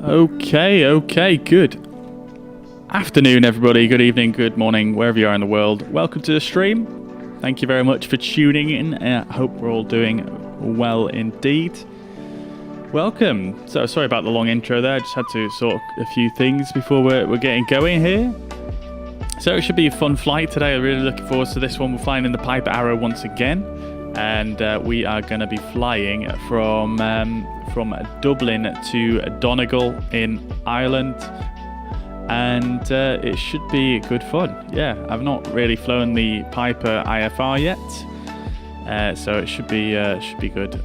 Okay, good afternoon, everybody. Good evening, good morning, wherever you are in the world. Welcome to the stream. Thank you very much for tuning in. I hope we're all doing well indeed. Welcome. So, sorry about the long intro there. I just had to sort a few things before we're getting going here. So, it should be a fun flight today. I'm really looking forward to this one. We're flying in the Piper Arrow once again. And we are going to be flying from Dublin to Donegal in Ireland, and it should be good fun. Yeah, I've not really flown the Piper IFR yet, so it should be good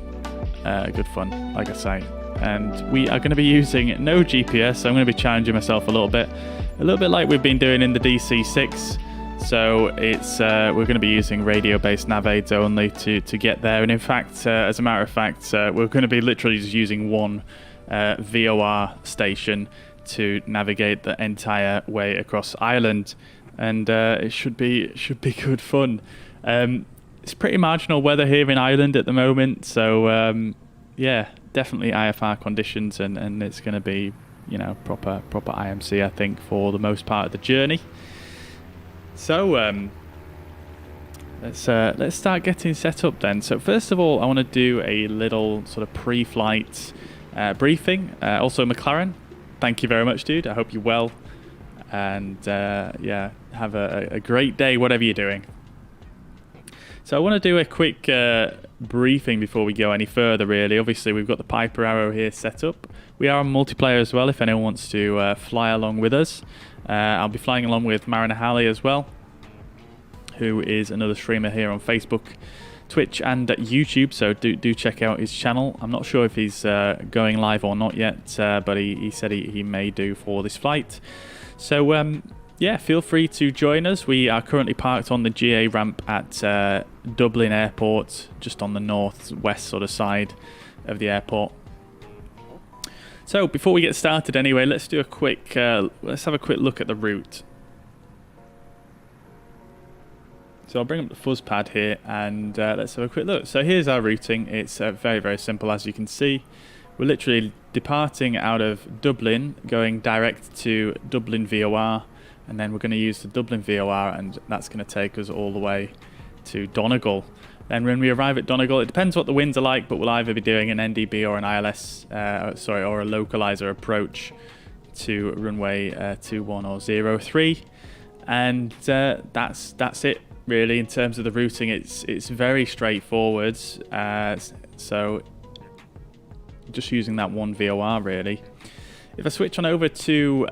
fun, like I say. And we are going to be using no GPS, so I'm going to be challenging myself a little bit like we've been doing in the DC6. So it's we're going to be using radio-based navaids only to get there, and in fact, as a matter of fact, we're going to be literally just using one VOR station to navigate the entire way across Ireland, and it should be good fun. It's pretty marginal weather here in Ireland at the moment, so yeah, definitely IFR conditions, and it's going to be proper IMC, I think, for the most part of the journey. So let's start getting set up then. So first of all, I want to do a little sort of pre-flight briefing. Also, McLaren, thank you very much, dude. I hope you're well, and yeah, have a great day, whatever you're doing. So I want to do a quick briefing before we go any further, really. Obviously, we've got the Piper Arrow here set up. We are on multiplayer as well, if anyone wants to fly along with us. I'll be flying along with Marina Halley as well, who is another streamer here on Facebook, Twitch and YouTube, so do check out his channel. I'm not sure if he's going live or not yet, but he said he may do for this flight. So yeah, feel free to join us. We are currently parked on the GA ramp at Dublin Airport, just on the northwest sort of side of the airport. So before we get started anyway, let's have a quick look at the route. So I'll bring up the fuzz pad here, and let's have a quick look. So here's our routing. It's very, very simple, as you can see. We're literally departing out of Dublin, going direct to Dublin VOR, and then we're going to use the Dublin VOR, and that's going to take us all the way to Donegal. Then when we arrive at Donegal, it depends what the winds are like, but we'll either be doing an NDB or an ILS, or a localizer approach to runway 21 or 03, and that's it really in terms of the routing. It's very straightforward. So just using that one VOR really. If I switch on over to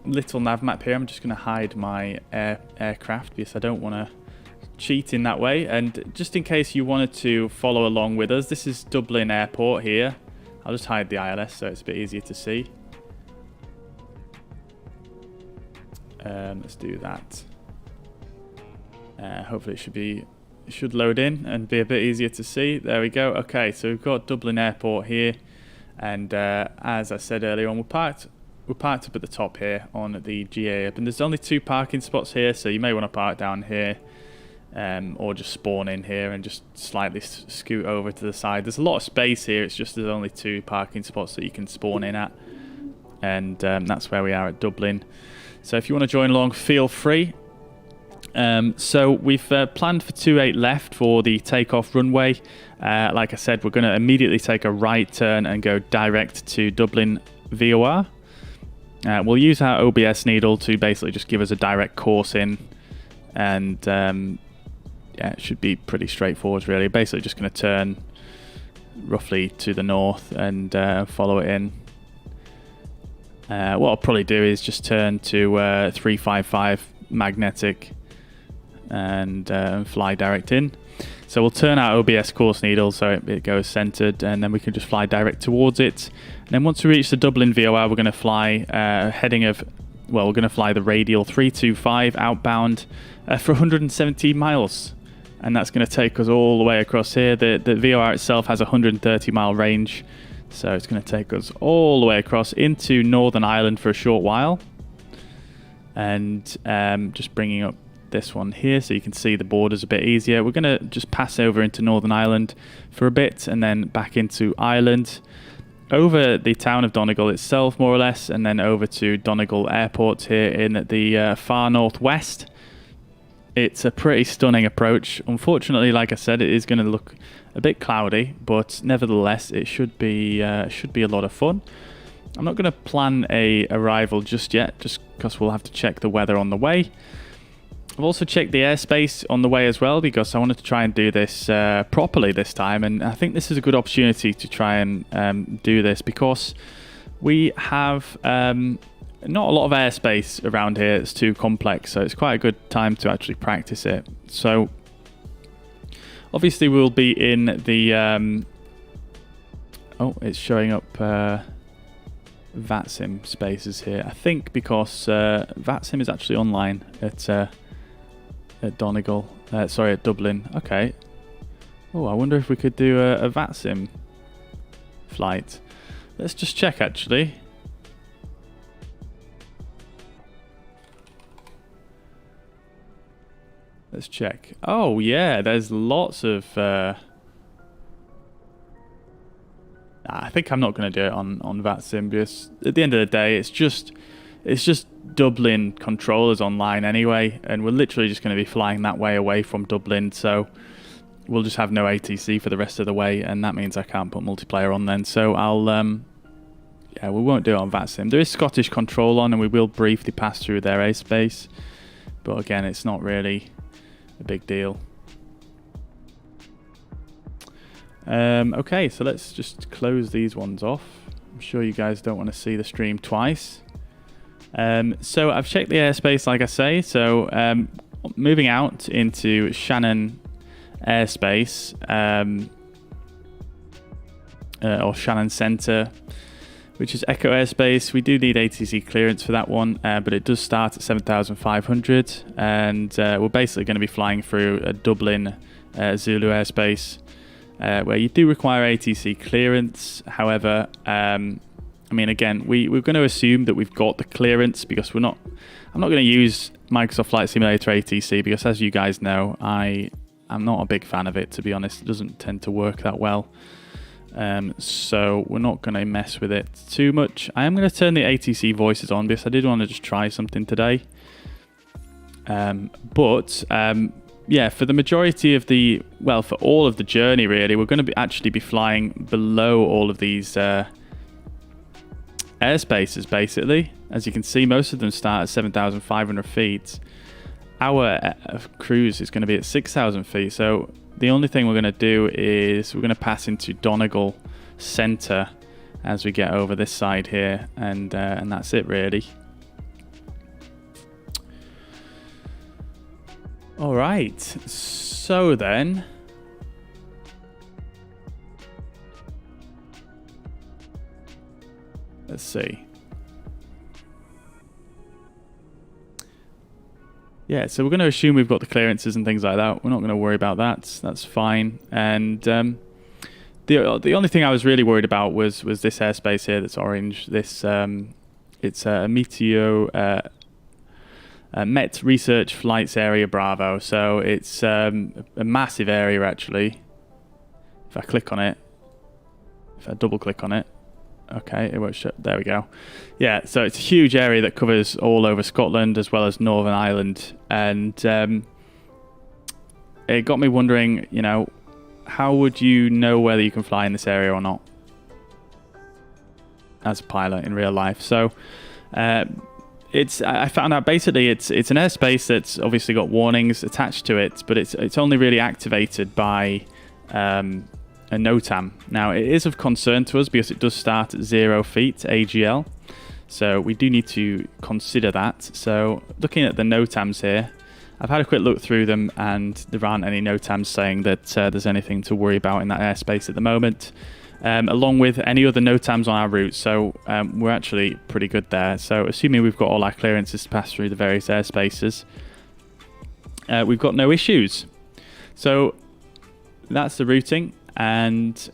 little nav map here, I'm just going to hide my aircraft because I don't want to cheat in that way, and just in case you wanted to follow along with us, this is Dublin Airport here. I'll just hide the ILS so it's a bit easier to see. Let's do that. Hopefully it should load in and be a bit easier to see. There we go. Okay, so we've got Dublin Airport here, and as I said earlier on, we're parked up at the top here on the GA, and there's only 2 parking spots here, so you may want to park down here. Or just spawn in here and just slightly scoot over to the side. There's a lot of space here, it's just there's only 2 parking spots that you can spawn in at, and that's where we are at Dublin. So if you want to join along, feel free. So we've planned for 28 left for the takeoff runway. Like I said, we're going to immediately take a right turn and go direct to Dublin VOR. We'll use our OBS needle to basically just give us a direct course in, and yeah, it should be pretty straightforward really. Basically just going to turn roughly to the north and follow it in. What I'll probably do is just turn to 355 magnetic and fly direct in. So we'll turn our OBS course needle so it goes centered, and then we can just fly direct towards it. And then once we reach the Dublin VOR, we're going to fly we're going to fly the radial 325 outbound for 170 miles. And that's going to take us all the way across here. The VOR itself has a 130 mile range, so it's going to take us all the way across into Northern Ireland for a short while. And just bringing up this one here so you can see the borders a bit easier. We're going to just pass over into Northern Ireland for a bit and then back into Ireland. over the town of Donegal itself, more or less, and then over to Donegal Airport here in the far northwest. It's a pretty stunning approach. Unfortunately, like I said, it is going to look a bit cloudy, but nevertheless, it should be a lot of fun. I'm not going to plan a arrival just yet, just because we'll have to check the weather on the way. I've also checked the airspace on the way as well, because I wanted to try and do this properly this time, and I think this is a good opportunity to try and do this, because we have not a lot of airspace around here. It's too complex, so it's quite a good time to actually practice it. So obviously we'll be in the oh, it's showing up VATSIM spaces here, I think, because VATSIM is actually online at Donegal, sorry, at Dublin. Okay. Oh, I wonder if we could do a VATSIM flight. Let's just check, actually. Let's check. Oh, yeah, there's lots of... I think I'm not going to do it on VATSIM, because at the end of the day, it's just Dublin controllers online anyway, and we're literally just going to be flying that way away from Dublin, so we'll just have no ATC for the rest of the way, and that means I can't put multiplayer on then. So I'll yeah, we won't do it on VATSIM. There is Scottish control on, and we will briefly pass through their airspace, but again, it's not really a big deal. Okay, so let's just close these ones off. I'm sure you guys don't want to see the stream twice. So I've checked the airspace, like I say. So moving out into Shannon airspace, or Shannon Centre, which is Echo airspace. We do need ATC clearance for that one, but it does start at 7,500, and we're basically going to be flying through a Dublin Zulu airspace, where you do require ATC clearance. However, I mean, again, we're going to assume that we've got the clearance, because I'm not going to use Microsoft Flight Simulator ATC, because as you guys know, I'm not a big fan of it, to be honest. It doesn't tend to work that well. So we're not going to mess with it too much. I am going to turn the ATC voices on, because I did want to just try something today. Yeah, for the majority of the, well, for all of the journey, really, we're going to actually be flying below all of these airspaces, basically. As you can see, most of them start at 7,500 feet. Our cruise is going to be at 6,000 feet. So the only thing we're going to do is we're going to pass into Donegal Centre as we get over this side here, and that's it, really. All right, so then, let's see. Yeah, so we're going to assume we've got the clearances and things like that. We're not going to worry about that. That's fine. And the only thing I was really worried about was this airspace here that's orange. This it's a Meteo Met Research Flights Area Bravo. So it's a massive area, actually. If I click on it, if I double click on it, okay, it won't shut. There we go. Yeah, so it's a huge area that covers all over Scotland as well as Northern Ireland, and it got me wondering, you know, how would you know whether you can fly in this area or not as a pilot in real life? So I found out basically it's an airspace that's obviously got warnings attached to it, but it's only really activated by a NOTAM. Now, it is of concern to us because it does start at 0 feet AGL, so we do need to consider that. So looking at the NOTAMs here, I've had a quick look through them, and there aren't any NOTAMs saying that there's anything to worry about in that airspace at the moment, along with any other NOTAMs on our route, so we're actually pretty good there. So assuming we've got all our clearances to pass through the various airspaces, we've got no issues. So that's the routing. And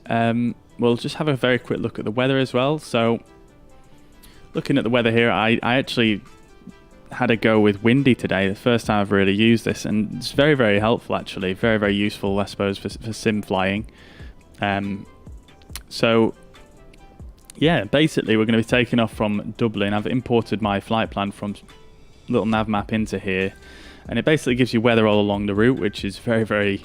we'll just have a very quick look at the weather as well. So looking at the weather here, I actually had a go with windy today, the first time I've really used this, and it's very, very helpful, actually. Very, very useful, I suppose, for sim flying. So yeah, basically we're going to be taking off from Dublin. I've imported my flight plan from little nav map into here, and it basically gives you weather all along the route, which is very, very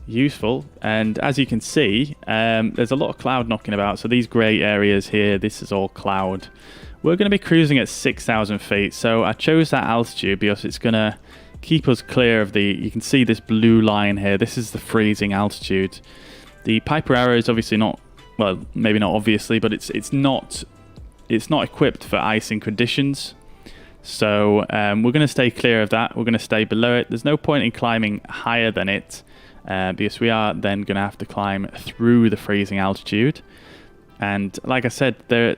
useful. And as you can see, there's a lot of cloud knocking about. So these grey areas here, this is all cloud. We're going to be cruising at 6,000 feet. So I chose that altitude because it's going to keep us clear of the, you can see this blue line here. This is the freezing altitude. The Piper Arrow is obviously not, well, maybe not obviously, but it's not equipped for icing conditions. So we're going to stay clear of that. We're going to stay below it. There's no point in climbing higher than it because we are then going to have to climb through the freezing altitude. And like I said, the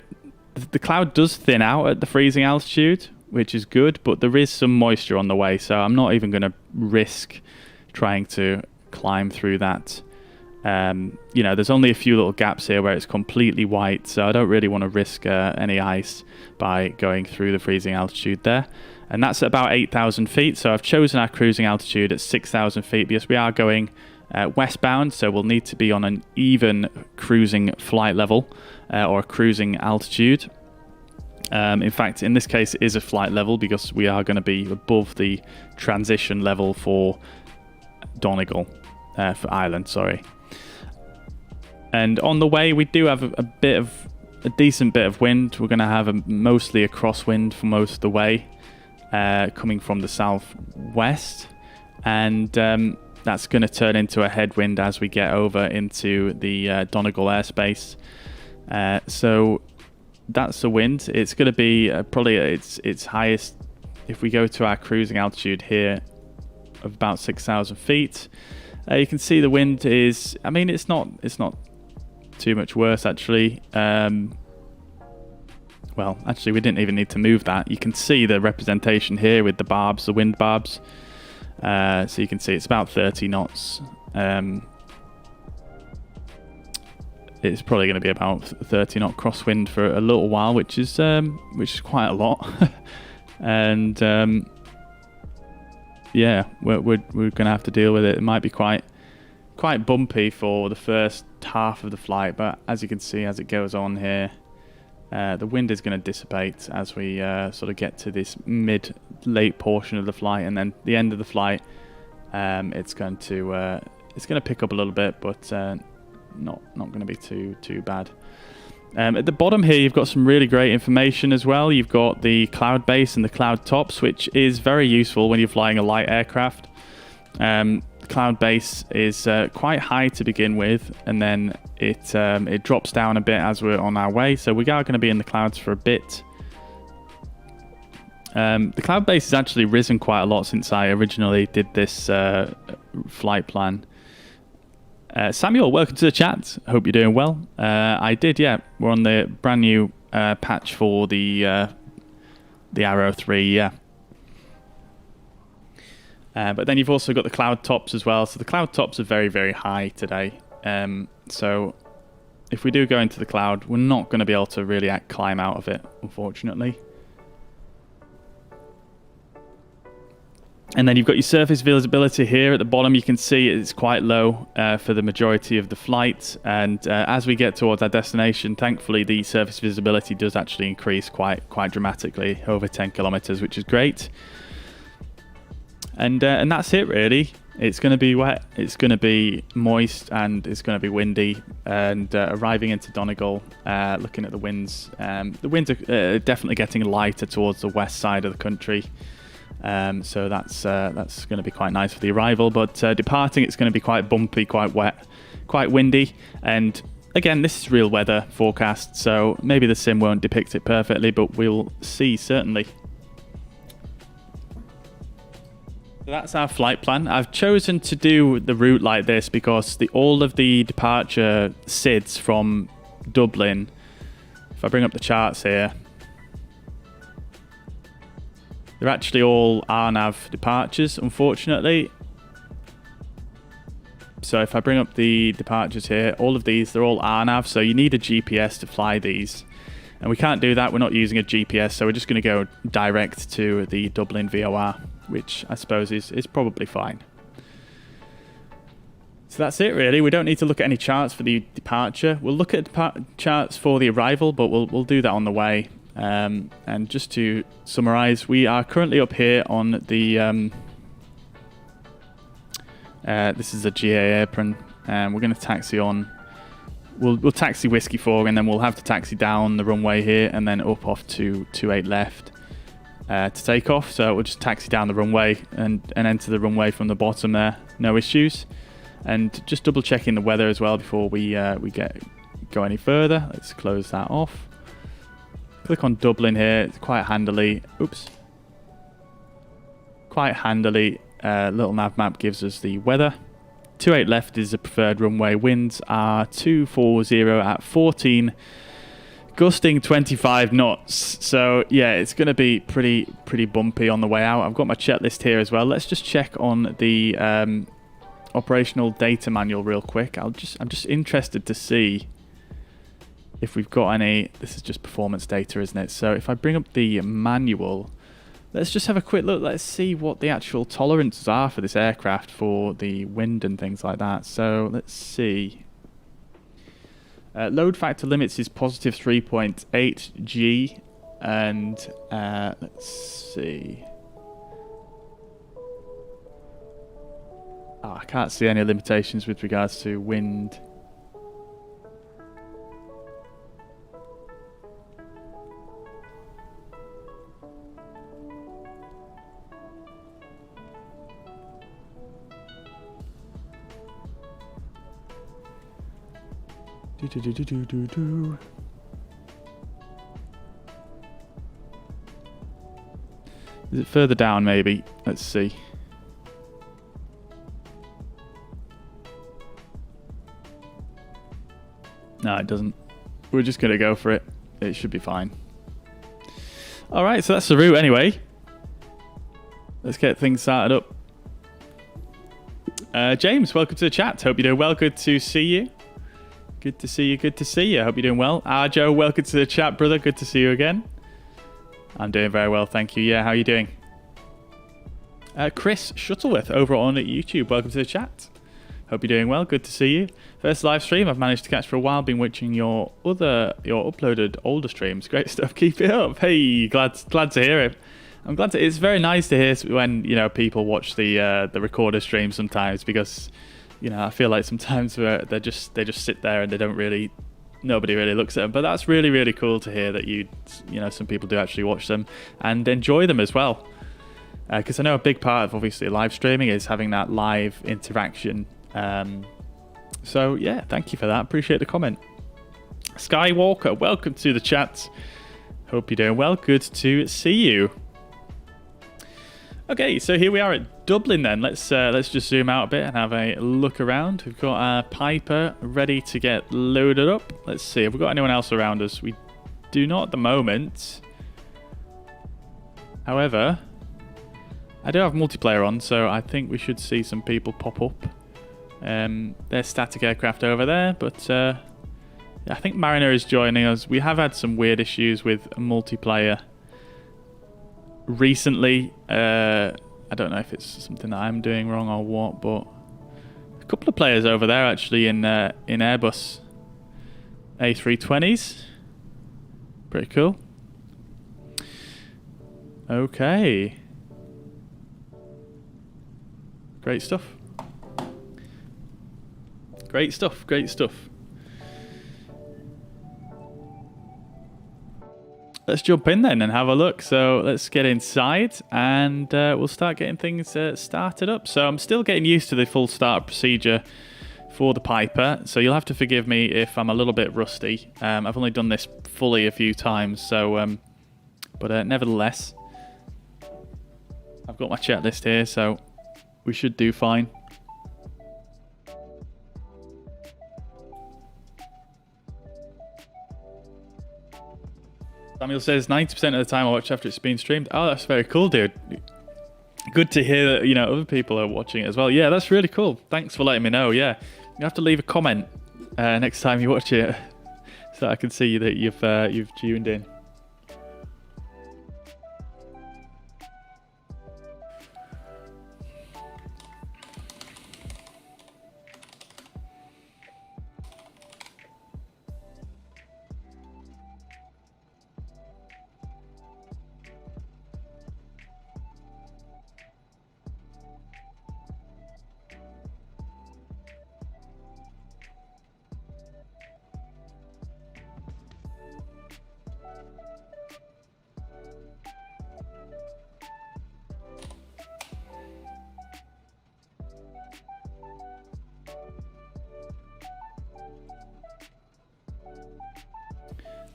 cloud does thin out at the freezing altitude, which is good, but there is some moisture on the way, so I'm not even going to risk trying to climb through that. You know, there's only a few little gaps here where it's completely white, so I don't really want to risk any ice by going through the freezing altitude there. And that's at about 8,000 feet, so I've chosen our cruising altitude at 6,000 feet because we are going westbound, so we'll need to be on an even cruising flight level or cruising altitude. In fact, in this case, it is a flight level because we are going to be above the transition level for Donegal, for Ireland, sorry. And on the way, we do have a decent bit of wind. We're going to have mostly a crosswind for most of the way, coming from the southwest, and that's going to turn into a headwind as we get over into the Donegal airspace. So that's the wind. It's going to be probably its highest if we go to our cruising altitude here of about 6,000 feet. You can see the wind is, I mean, it's not too much worse actually. Well, actually we didn't even need to move that. You can see the representation here with the barbs, the wind barbs. So you can see it's about 30 knots. It's probably going to be about 30 knot crosswind for a little while, which is quite a lot. And yeah, we're going to have to deal with it. It might be quite bumpy for the first half of the flight, but as you can see, as it goes on here, the wind is going to dissipate as we sort of get to this late portion of the flight, and then the end of the flight, it's going to pick up a little bit, but not going to be too bad. At the bottom here, you've got some really great information as well. You've got the cloud base and the cloud tops, which is very useful when you're flying a light aircraft. The cloud base is quite high to begin with, and then it drops down a bit as we're on our way. So we are going to be in the clouds for a bit. The cloud base has actually risen quite a lot since I originally did this flight plan. Samuel, welcome to the chat. Hope you're doing well. I did, yeah. We're on the brand new patch for the Arrow 3, yeah. But then you've also got the cloud tops as well. So the cloud tops are very, very high today. So if we do go into the cloud, we're not going to be able to really climb out of it, unfortunately. And then you've got your surface visibility here at the bottom. You can see it's quite low for the majority of the flight. And as we get towards our destination, thankfully the surface visibility does actually increase quite dramatically, over 10 kilometers, which is great. And that's it really. It's going to be wet, it's going to be moist, and it's going to be windy. And arriving into Donegal, looking at the winds are definitely getting lighter towards the west side of the country. So that's going to be quite nice for the arrival, but departing, it's going to be quite bumpy, quite wet, quite windy. And again, this is real weather forecast, so maybe the sim won't depict it perfectly, but we'll see certainly. So that's our flight plan. I've chosen to do the route like this because all of the departure SIDs from Dublin, if I bring up the charts here, they're actually all RNAV departures, unfortunately. So if I bring up the departures here, all of these, they're all RNAV, so you need a GPS to fly these. And we can't do that, we're not using a GPS, so we're just going to go direct to the Dublin VOR, which I suppose is probably fine. So that's it really. We don't need to look at any charts for the departure. We'll look at charts for the arrival, but we'll do that on the way. And just to summarize, we are currently up here on the this is a GA apron, and we're going to taxi on. We'll taxi Whiskey 4, and then we'll have to taxi down the runway here and then up off to 28 left to take off. So we'll just taxi down the runway and enter the runway from the bottom there. No issues. And just double checking the weather as well before we go any further. Let's close that off. Click on Dublin here. It's quite handily. Oops. Quite handily. Little nav map gives us the weather. 28 left is the preferred runway. Winds are 240 at 14, gusting 25 knots. So yeah, it's going to be pretty bumpy on the way out. I've got my checklist here as well. Let's just check on the operational data manual real quick. I'm just interested to see if we've got any. This is just performance data, isn't it? So if I bring up the manual, let's just have a quick look. Let's see what the actual tolerances are for this aircraft for the wind and things like that. So let's see. Load factor limits is positive 3.8 G, and let's see. Oh, I can't see any limitations with regards to wind. Is it further down maybe? Let's see. No, it doesn't. We're just going to go for it. It should be fine. Alright, so that's the route anyway. Let's get things started up. James, welcome to the chat. Hope you're doing well. Good to see you. Good to see you. Good to see you. Hope you're doing well. Joe, welcome to the chat, brother. Good to see you again. I'm doing very well, thank you. Yeah, how are you doing? Chris Shuttleworth over on YouTube. Welcome to the chat. Hope you're doing well. Good to see you. First live stream I've managed to catch for a while. Been watching your uploaded older streams. Great stuff. Keep it up. Hey, glad to hear it. I'm glad to. It's very nice to hear when people watch the recorder stream sometimes, because I feel like sometimes they just sit there and they don't really. Nobody really looks at them, but that's really cool to hear that some people do actually watch them and enjoy them as well. Because I know a big part of obviously live streaming is having that live interaction. So yeah, thank you for that. Appreciate the comment. Skywalker, welcome to the chat. Hope you're doing well. Good to see you. Okay, so here we are at Dublin then. Let's just zoom out a bit and have a look around. We've got our Piper ready to get loaded up. Let's see, have we got anyone else around us? We do not at the moment. However, I do have multiplayer on, so I think we should see some people pop up. There's static aircraft over there, but yeah, I think Mariner is joining us. We have had some weird issues with multiplayer recently. I don't know if it's something that I'm doing wrong or what, but a couple of players over there actually in Airbus A320s. Pretty cool. Okay. Great stuff. Great stuff, great stuff. Let's jump in then and have a look. So let's get inside and we'll start getting things started up. So I'm still getting used to the full start procedure for the Piper, so you'll have to forgive me if I'm a little bit rusty. I've only done this fully a few times, so but nevertheless, I've got my checklist here, so we should do fine. Samuel says 90% of the time I watch after it's been streamed. Oh, that's very cool, dude. Good to hear that other people are watching it as well. Yeah, that's really cool. Thanks for letting me know. Yeah, you have to leave a comment next time you watch it, so I can see that you've tuned in.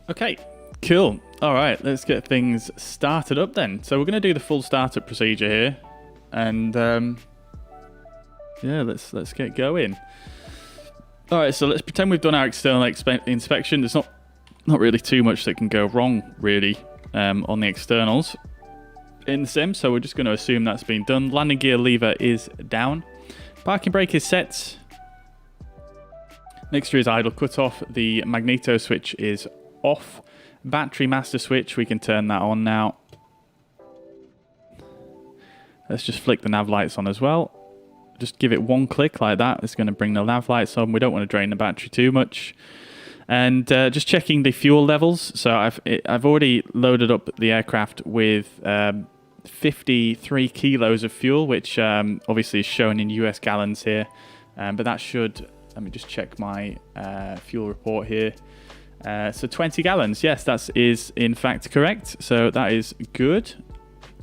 Okay, cool. All right, let's get things started up then. So we're going to do the full startup procedure here, and yeah, let's get going. All right, so let's pretend we've done our external inspection. There's not really too much that can go wrong really on the externals in the sim, so we're just going to assume that's been done. Landing gear lever is down. Parking brake is set. Mixture is idle cutoff. The magneto switch is off. Battery master switch, we can turn that on now. Let's just flick the nav lights on as well. Just give it one click like that. It's going to bring the nav lights on. We don't want to drain the battery too much. And just checking the fuel levels. So I've already loaded up the aircraft with 53 kilos of fuel, which obviously is shown in US gallons here. But that should, let me just check my fuel report here. So 20 gallons, yes, that is in fact correct. So that is good.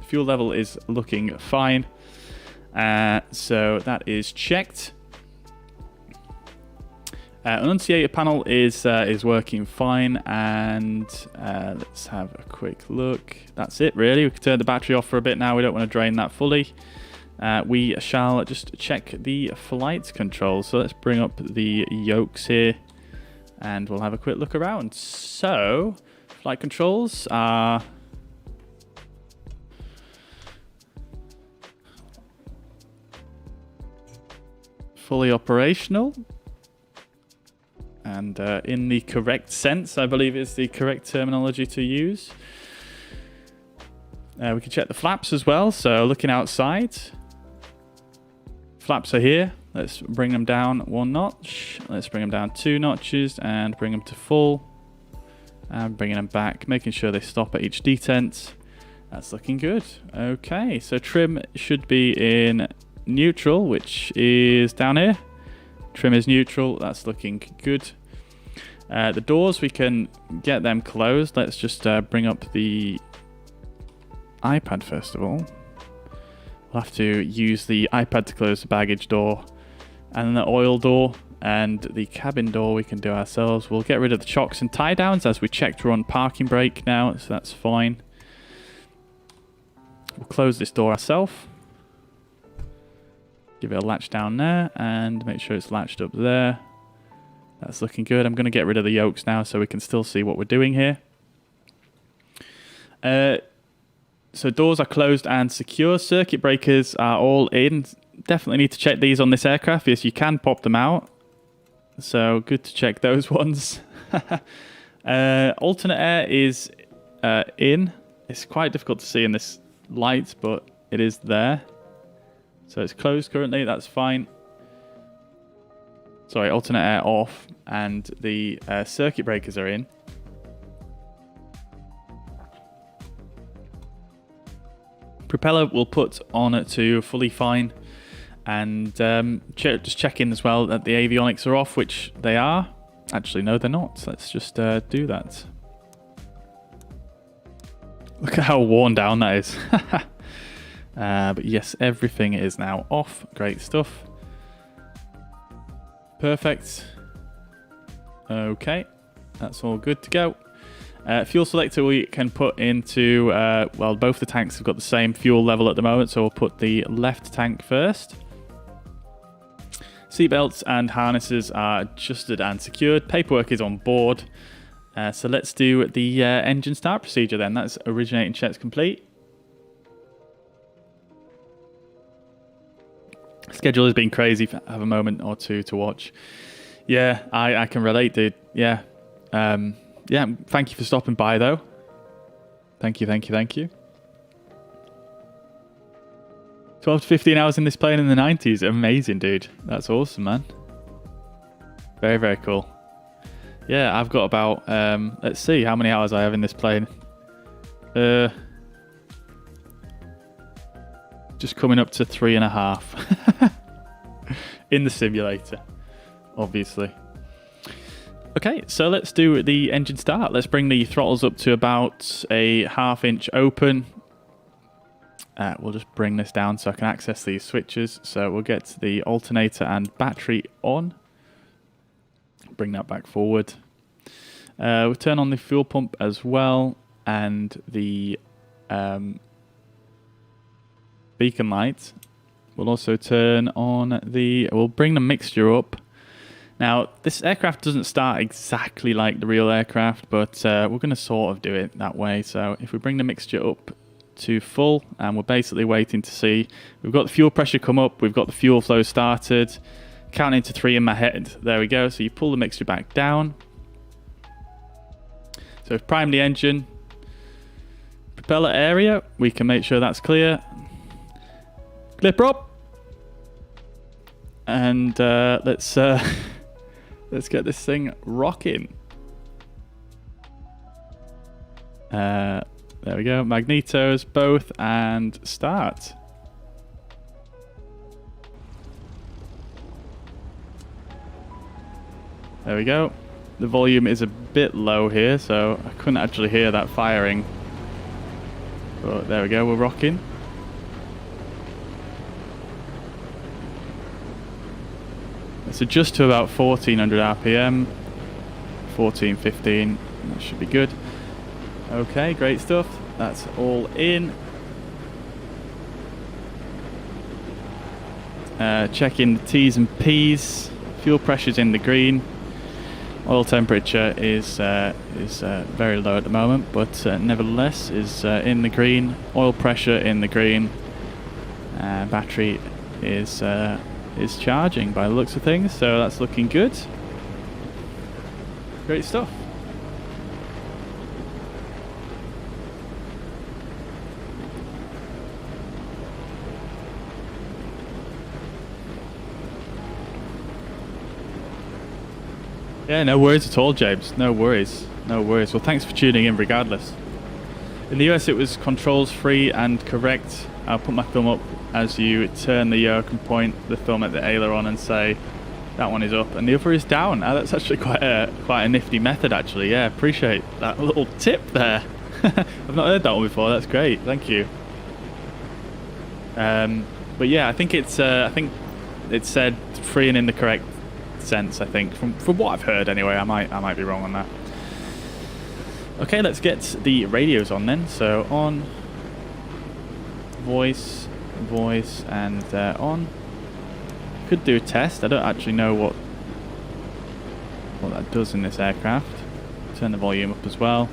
Fuel level is looking fine. So that is checked. Annunciator panel is working fine, and let's have a quick look. That's it really. We can turn the battery off for a bit now. We don't want to drain that fully. We shall just check the flight controls. So let's bring up the yokes here, and we'll have a quick look around. So flight controls are fully operational. And in the correct sense, I believe is the correct terminology to use. We can check the flaps as well. So looking outside, flaps are here. Let's bring them down 1 notch. Let's bring them down 2 notches and bring them to full. And bringing them back, making sure they stop at each detent. That's looking good. Okay, so trim should be in neutral, which is down here. Trim is neutral. That's looking good. The doors, we can get them closed. Let's just bring up the iPad first of all. We'll have to use the iPad to close the baggage door, and then the oil door and the cabin door we can do ourselves. We'll get rid of the chocks and tie downs as we checked we're on parking brake now, so that's fine. We'll close this door ourselves. Give it a latch down there and make sure it's latched up there. That's looking good. I'm going to get rid of the yokes now so we can still see what we're doing here. So doors are closed and secure. Circuit breakers are all in. Definitely need to check these on this aircraft. Yes, you can pop them out. So good to check those ones. Alternate air is in. It's quite difficult to see in this light, but it is there. So it's closed currently, that's fine. Sorry, alternate air off, and the circuit breakers are in. Propeller we'll put on to fully fine, and just check in as well that the avionics are off, which they are. Actually, no, they're not. Let's just do that. Look at how worn down that is. But yes, everything is now off. Great stuff. Perfect. Okay, that's all good to go. Fuel selector we can put into, well, both the tanks have got the same fuel level at the moment, so we'll put the left tank first. Seatbelts and harnesses are adjusted and secured. Paperwork is on board. So let's do the engine start procedure then. That's originating checks complete. Schedule has been crazy. Have a moment or two to watch. Yeah, I can relate, dude. Yeah. Yeah, thank you for stopping by, though. Thank you. 12 to 15 hours in this plane in the 90s. Amazing, dude. That's awesome, man. Very, very cool. Yeah, I've got about, let's see how many hours I have in this plane. Just coming up to 3.5 in the simulator, obviously. Okay, so let's do the engine start. Let's bring the throttles up to about a 1/2 inch open. We'll just bring this down so I can access these switches. So we'll get the alternator and battery on. Bring that back forward. We'll turn on the fuel pump as well, and the beacon light. We'll also turn on we'll bring the mixture up. Now, this aircraft doesn't start exactly like the real aircraft, but we're going to sort of do it that way. So if we bring the mixture up to full, and we're basically waiting to see, we've got the fuel pressure come up, we've got the fuel flow started, counting to 3 in my head. There we go. So you pull the mixture back down. So we've primed the engine. Propeller area, we can make sure that's clear. Clip up. And let's get this thing rocking. There we go. Magnetos both, and start. There we go. The volume is a bit low here, so I couldn't actually hear that firing. But there we go, we're rocking. Let's adjust to about 1400 RPM. 14, 15, that should be good. Okay, great stuff. That's all in. Checking the T's and P's. Fuel pressure's in the green. Oil temperature is very low at the moment, but nevertheless is in the green. Oil pressure in the green. Battery is charging by the looks of things, so that's looking good. Great stuff. Yeah, no worries at all, James. No worries. No worries. Well, thanks for tuning in regardless. In the US, it was controls free and correct. I'll put my thumb up as you turn the yoke and point the thumb at the aileron and say, that one is up and the other is down. That's actually quite a nifty method, actually. Yeah, appreciate that little tip there. I've not heard that one before. That's great. Thank you. But yeah, I think it said free and in the correct sense, I think, from what I've heard anyway. I might be wrong on that. Okay, let's get the radios on then. So on, voice, and on. Could do a test. I don't actually know what that does in this aircraft. Turn the volume up as well.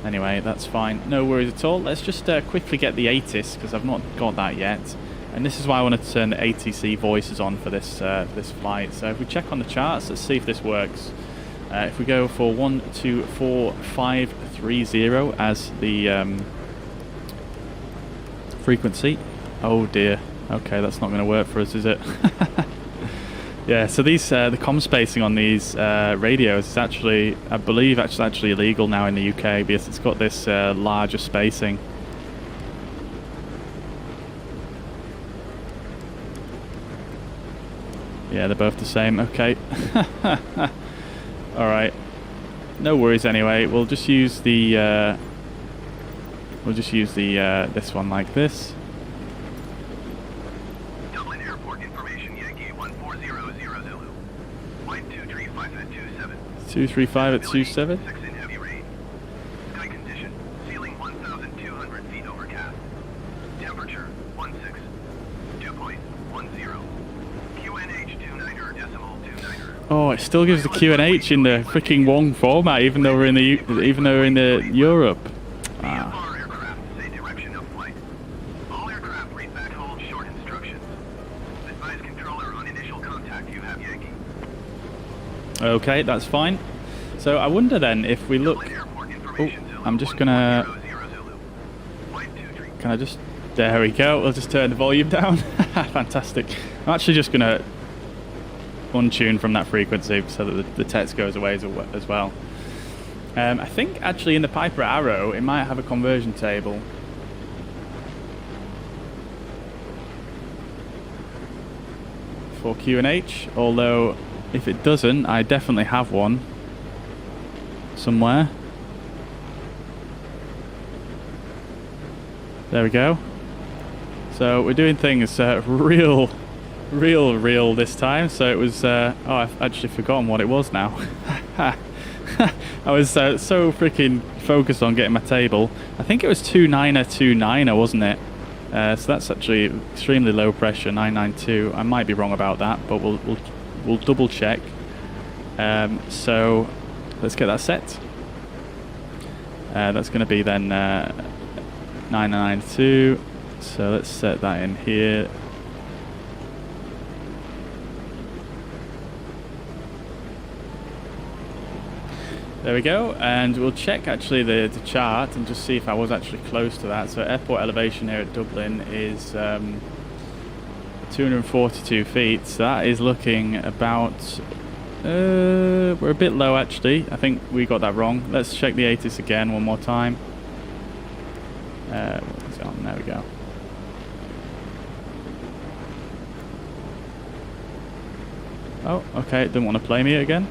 Anyway, that's fine. No worries at all. Let's just quickly get the ATIS, because I've not got that yet. And this is why I wanted to turn the ATC voices on for this flight. So if we check on the charts, let's see if this works. If we go for 124.530 as the frequency. Oh dear. Okay, that's not going to work for us, is it? Yeah, so these the comm spacing on these radios is actually, I believe, actually illegal now in the UK because it's got this larger spacing. Yeah, they're both the same. Okay. All right. No worries. Anyway, we'll just use the this one like this. 235 at 27. 6 in heavy rain. Sky condition. Ceiling 1,200 feet overcast. Temperature 16. Dew point 10. QNH 29.29. Oh, it still gives the QNH in the freaking wrong format, even though we're in the Europe. IFR aircraft say direction of flight. All aircraft read back hold short instructions. Advise controller on initial contact. You have Yankee. Okay, that's fine. So I wonder then if we look. Oh, I'm just gonna. Can I just? There we go. We'll just turn the volume down. Fantastic. I'm actually just gonna untune from that frequency so that the text goes away as well. I think actually in the Piper Arrow it might have a conversion table. For QNH, although if it doesn't, I definitely have one somewhere. There we go. So we're doing things real this time. So it was, oh, I've actually forgotten what it was now. I was so freaking focused on getting my table. I think it was 2929er, wasn't it? So that's actually extremely low pressure, 992. I might be wrong about that, but we'll double check. So let's get that set. That's going to be then 992. So let's set that in here. There we go, and we'll check actually the chart and just see if I was actually close to that. So airport elevation here at Dublin is 242 feet, so that is looking about, we're a bit low actually. I think we got that wrong. Let's check the ATIS again one more time. What is it on? There we go. Oh, okay, it didn't want to play me again.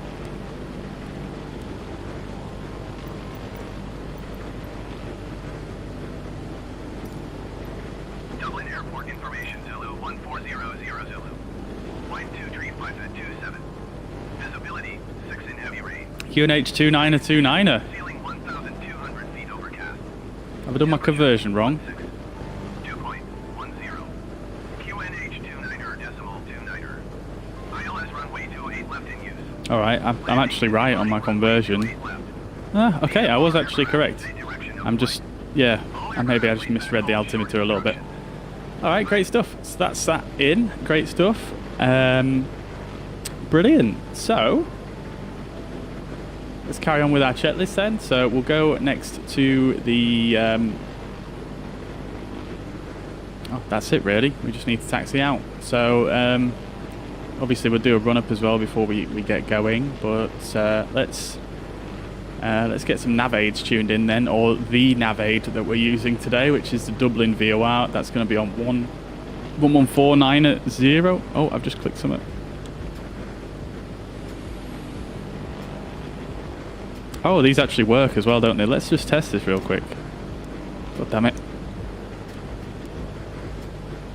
QNH2929er. Have I done my conversion wrong? Alright, I'm actually right on my conversion. Ah, okay, I was actually correct. I'm just, yeah, maybe I just misread the altimeter a little bit. Alright, great stuff. So that's that in. Great stuff. Brilliant. So let's carry on with our checklist then. So we'll go next to the... oh, that's it really. We just need to taxi out. So obviously we'll do a run-up as well before we get going. But let's get some navaids tuned in then, or the navaid that we're using today, which is the Dublin VOR. That's going to be on 114990. Oh, I've just clicked something. Oh, these actually work as well, don't they? Let's just test this real quick. God damn it.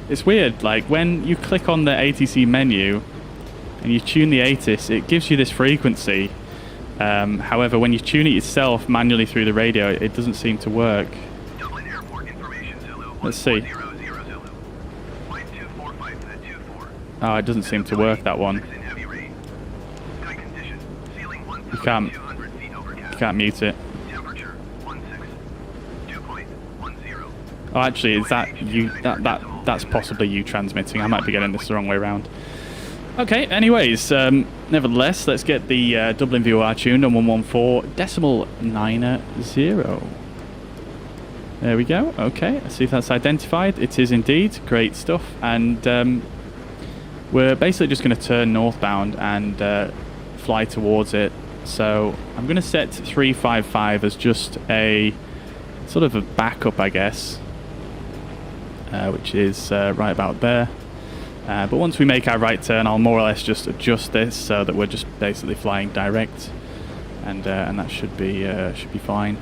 It's weird, like when you click on the ATC menu and you tune the ATIS, it gives you this frequency. However, when you tune it yourself manually through the radio, it doesn't seem to work. Let's see. Oh, it doesn't seem to work, that one. You can't mute it. Oh, actually, is that you? That's possibly you transmitting. I might be getting this the wrong way around. Okay. Anyways, nevertheless, let's get the Dublin VOR tuned on 114.90. There we go. Okay. Let's see if that's identified. It is indeed. Great stuff. And we're basically just going to turn northbound and fly towards it. So I'm going to set 355 as just a sort of a backup, I guess, which is right about there. But once we make our right turn, I'll more or less just adjust this so that we're just basically flying direct, and that should be fine.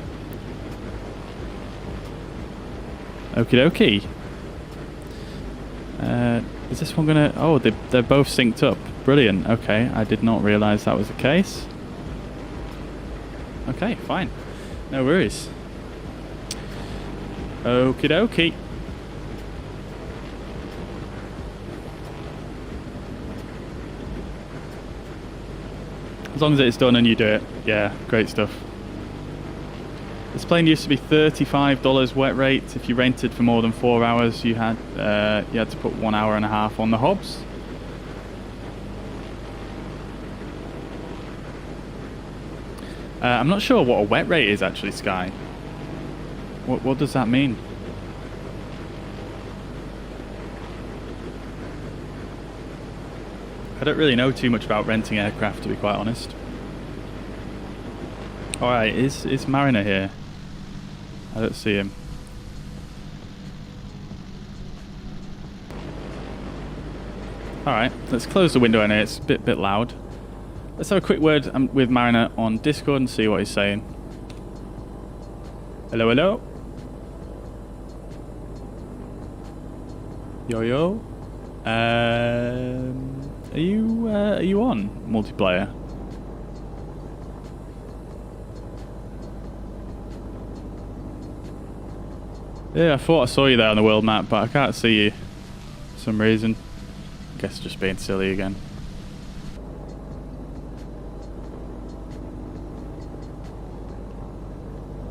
Okie dokie. Is this one gonna? Oh, they're both synced up. Brilliant. Okay, I did not realise that was the case. Okay, fine. No worries. Okie dokie. As long as it's done and you do it. Yeah, great stuff. This plane used to be $35 wet rate. If you rented for more than 4 hours, you had to put 1 hour and a half on the hobs. I'm not sure what a wet rate is actually, Sky. What does that mean? I don't really know too much about renting aircraft, to be quite honest. Alright, is Mariner here? I don't see him. Alright, let's close the window in here, it's a bit loud. Let's have a quick word with Mariner on Discord and see what he's saying. Hello, hello. Yo. Are you on multiplayer? Yeah, I thought I saw you there on the world map, but I can't see you for some reason. Guess just being silly again.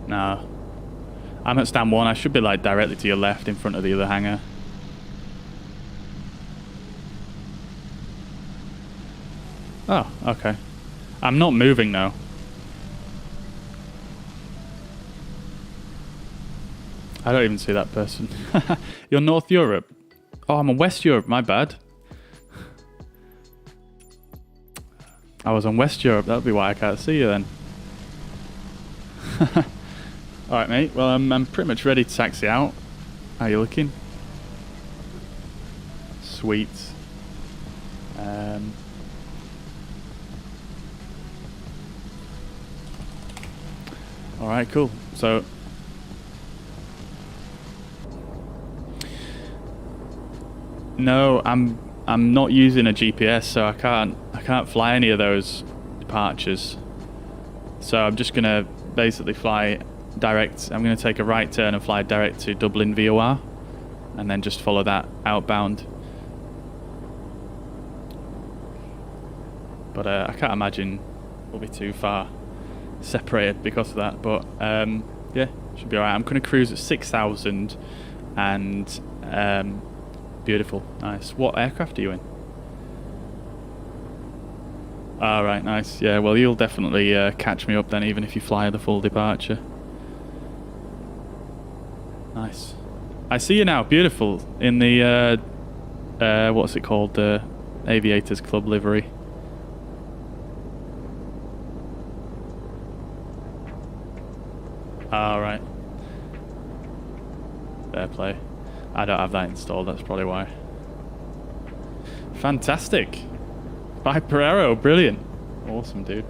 No. I'm at stand 1. I should be like directly to your left in front of the other hangar. Oh, okay. I'm not moving now. I don't even see that person. You're North Europe. Oh, I'm in West Europe. My bad. I was on West Europe. That'd be why I can't see you then. Alright, mate. Well, I'm pretty much ready to taxi out. How you looking? Sweet. Alright, cool. So... No, I'm not using a GPS, so I can't fly any of those departures. So I'm just gonna basically fly direct. I'm gonna take a right turn and fly direct to Dublin VOR, and then just follow that outbound. But I can't imagine we'll be too far separated because of that. But yeah, should be alright. I'm gonna cruise at 6,000 and beautiful, nice. What aircraft are you in? Ah, right, nice. Yeah, well, you'll definitely catch me up then, even if you fly the full departure. Nice. I see you now, beautiful, in the, what's it called, the Aviators Club livery. Ah, right. Fair play. I don't have that installed, that's probably why. Fantastic. By Perero, brilliant. Awesome, dude.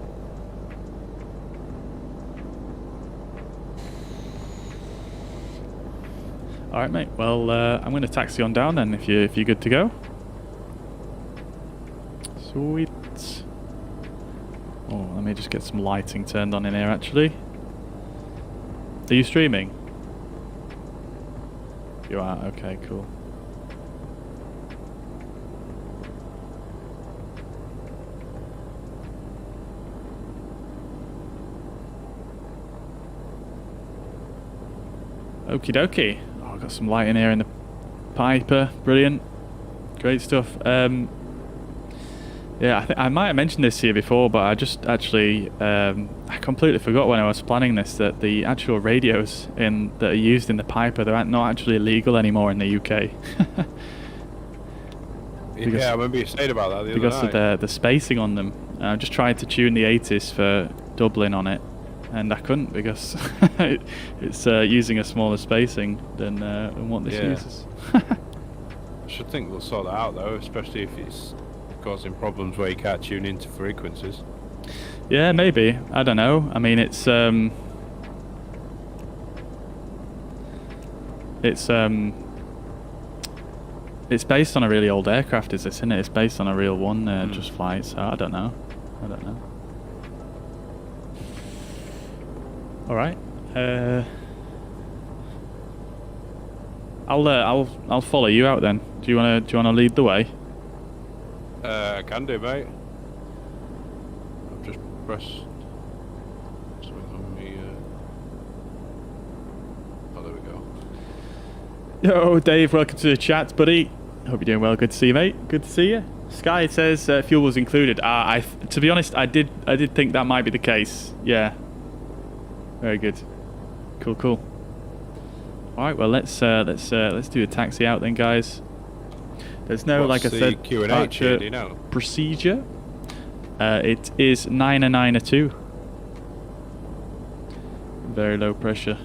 Alright, mate. Well, I'm going to taxi on down then if you're good to go. Sweet. Oh, let me just get some lighting turned on in here, actually. Are you streaming? You are? Okay, cool. Okie dokie. Oh, I've got some light in here in the Piper. Brilliant. Great stuff. Yeah, I might have mentioned this to you before, but I just actually I completely forgot when I was planning this that the actual radios that are used in the Piper, they're not actually illegal anymore in the UK. Because, yeah, I remember you saying about that the other because night. of the spacing on them. I just tried to tune the 80s for Dublin on it, and I couldn't because it's using a smaller spacing than what this uses. I should think they'll sort that out though, especially if it's causing problems where you can't tune into frequencies. Yeah, maybe. I don't know. I mean, it's based on a really old aircraft, isn't it? It's based on a real one, just flight. So I don't know. All right. I'll follow you out then. Do you wanna lead the way? Can do, mate. I've just pressed something on me. Oh, there we go. Yo, Dave, welcome to the chat, buddy. Hope you're doing well. Good to see you, mate. Good to see you. Sky says fuel was included. To be honest, I did think that might be the case. Yeah. Very good. Cool. All right. Well, let's do a taxi out then, guys. There's no, What's like I said, Q&H here, do you know? procedure. It is 992. Very low pressure.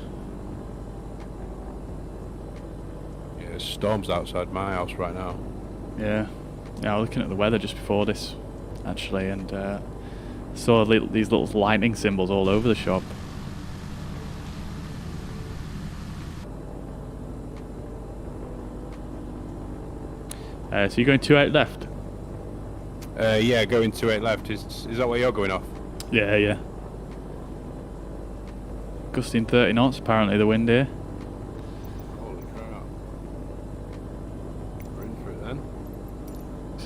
Yeah, storms outside my house right now. Yeah, I was looking at the weather just before this, actually, and saw these little lightning symbols all over the shop. So you're going 28 left? Yeah, going 28 left. Is that where you're going off? Yeah. Gusting 30 knots, apparently, the wind here.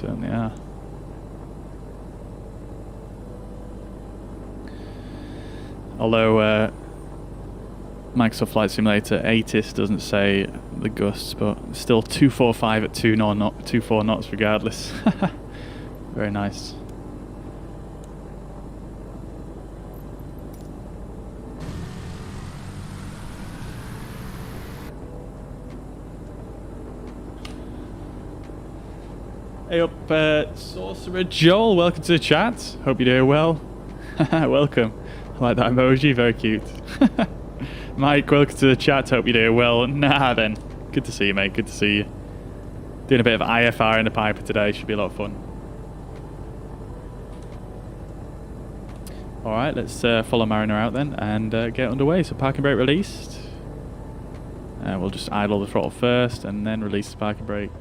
certainly are. Although Microsoft Flight Simulator ATIS doesn't say the gusts, but still 245 at 24 knots regardless. Very nice. Hey up, Sorcerer Joel, welcome to the chat. Hope you're doing well. Welcome. I like that emoji, very cute. Mike, welcome to the chat. Hope you're doing well. Nah, then. Good to see you, mate. Good to see you. Doing a bit of IFR in the Piper today. Should be a lot of fun. Alright, let's follow Mariner out then and get underway. So parking brake released. We'll just idle the throttle first and then release the parking brake.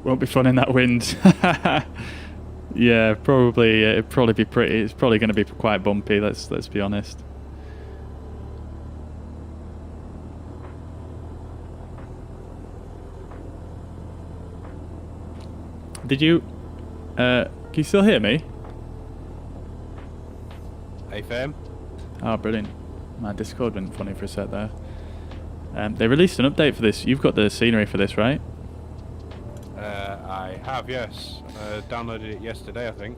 Won't be fun in that wind. Yeah, probably. It'd probably be pretty. It's probably going to be quite bumpy. Let's be honest. Did you? Can you still hear me? Hey, fam. Oh, brilliant. My Discord went funny for a sec there. They released an update for this. You've got the scenery for this, right? I have, yes. Downloaded it yesterday, I think.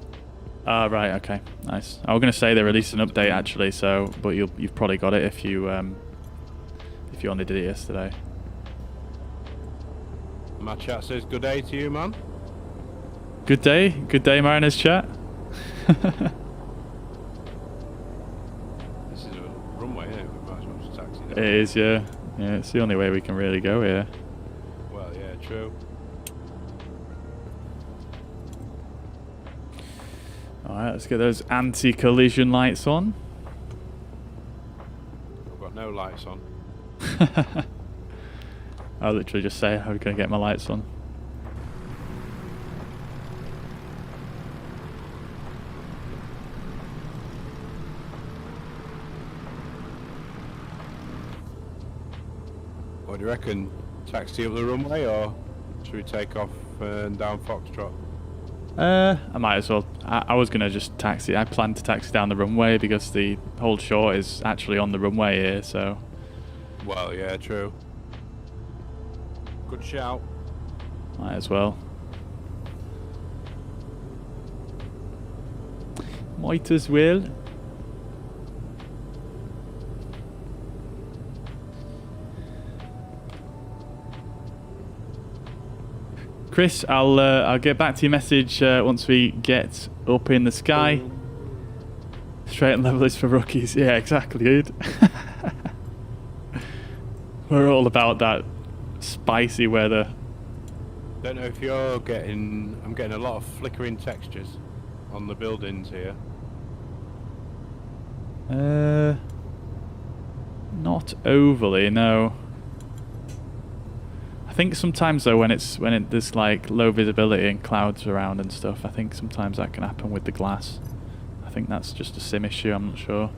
Ah, right. Okay, nice. I was going to say they released an update actually, so but you've probably got it if you only did it yesterday. My chat says good day to you, man. Good day, Mariners chat. This is a runway, isn't it? We might as well just taxi down. It is, yeah. Yeah, it's the only way we can really go here. Well, yeah, true. Alright, let's get those anti-collision lights on. I've got no lights on. I'll literally just say how we're going to get my lights on. What do you reckon? Taxi up the runway, or should we take off and down Foxtrot? I might as well. I was going to just taxi. I planned to taxi down the runway because the hold short is actually on the runway here, so... Well, yeah, true. Good shout. Might as well. Might as well. Chris, I'll get back to your message once we get up in the sky. Straight and level is for rookies. Yeah, exactly, dude. We're all about that spicy weather. Don't know if you're getting... I'm getting a lot of flickering textures on the buildings here. Not overly, no. I think sometimes though, when there's like low visibility and clouds around and stuff, I think sometimes that can happen with the glass. I think that's just a sim issue. I'm not sure.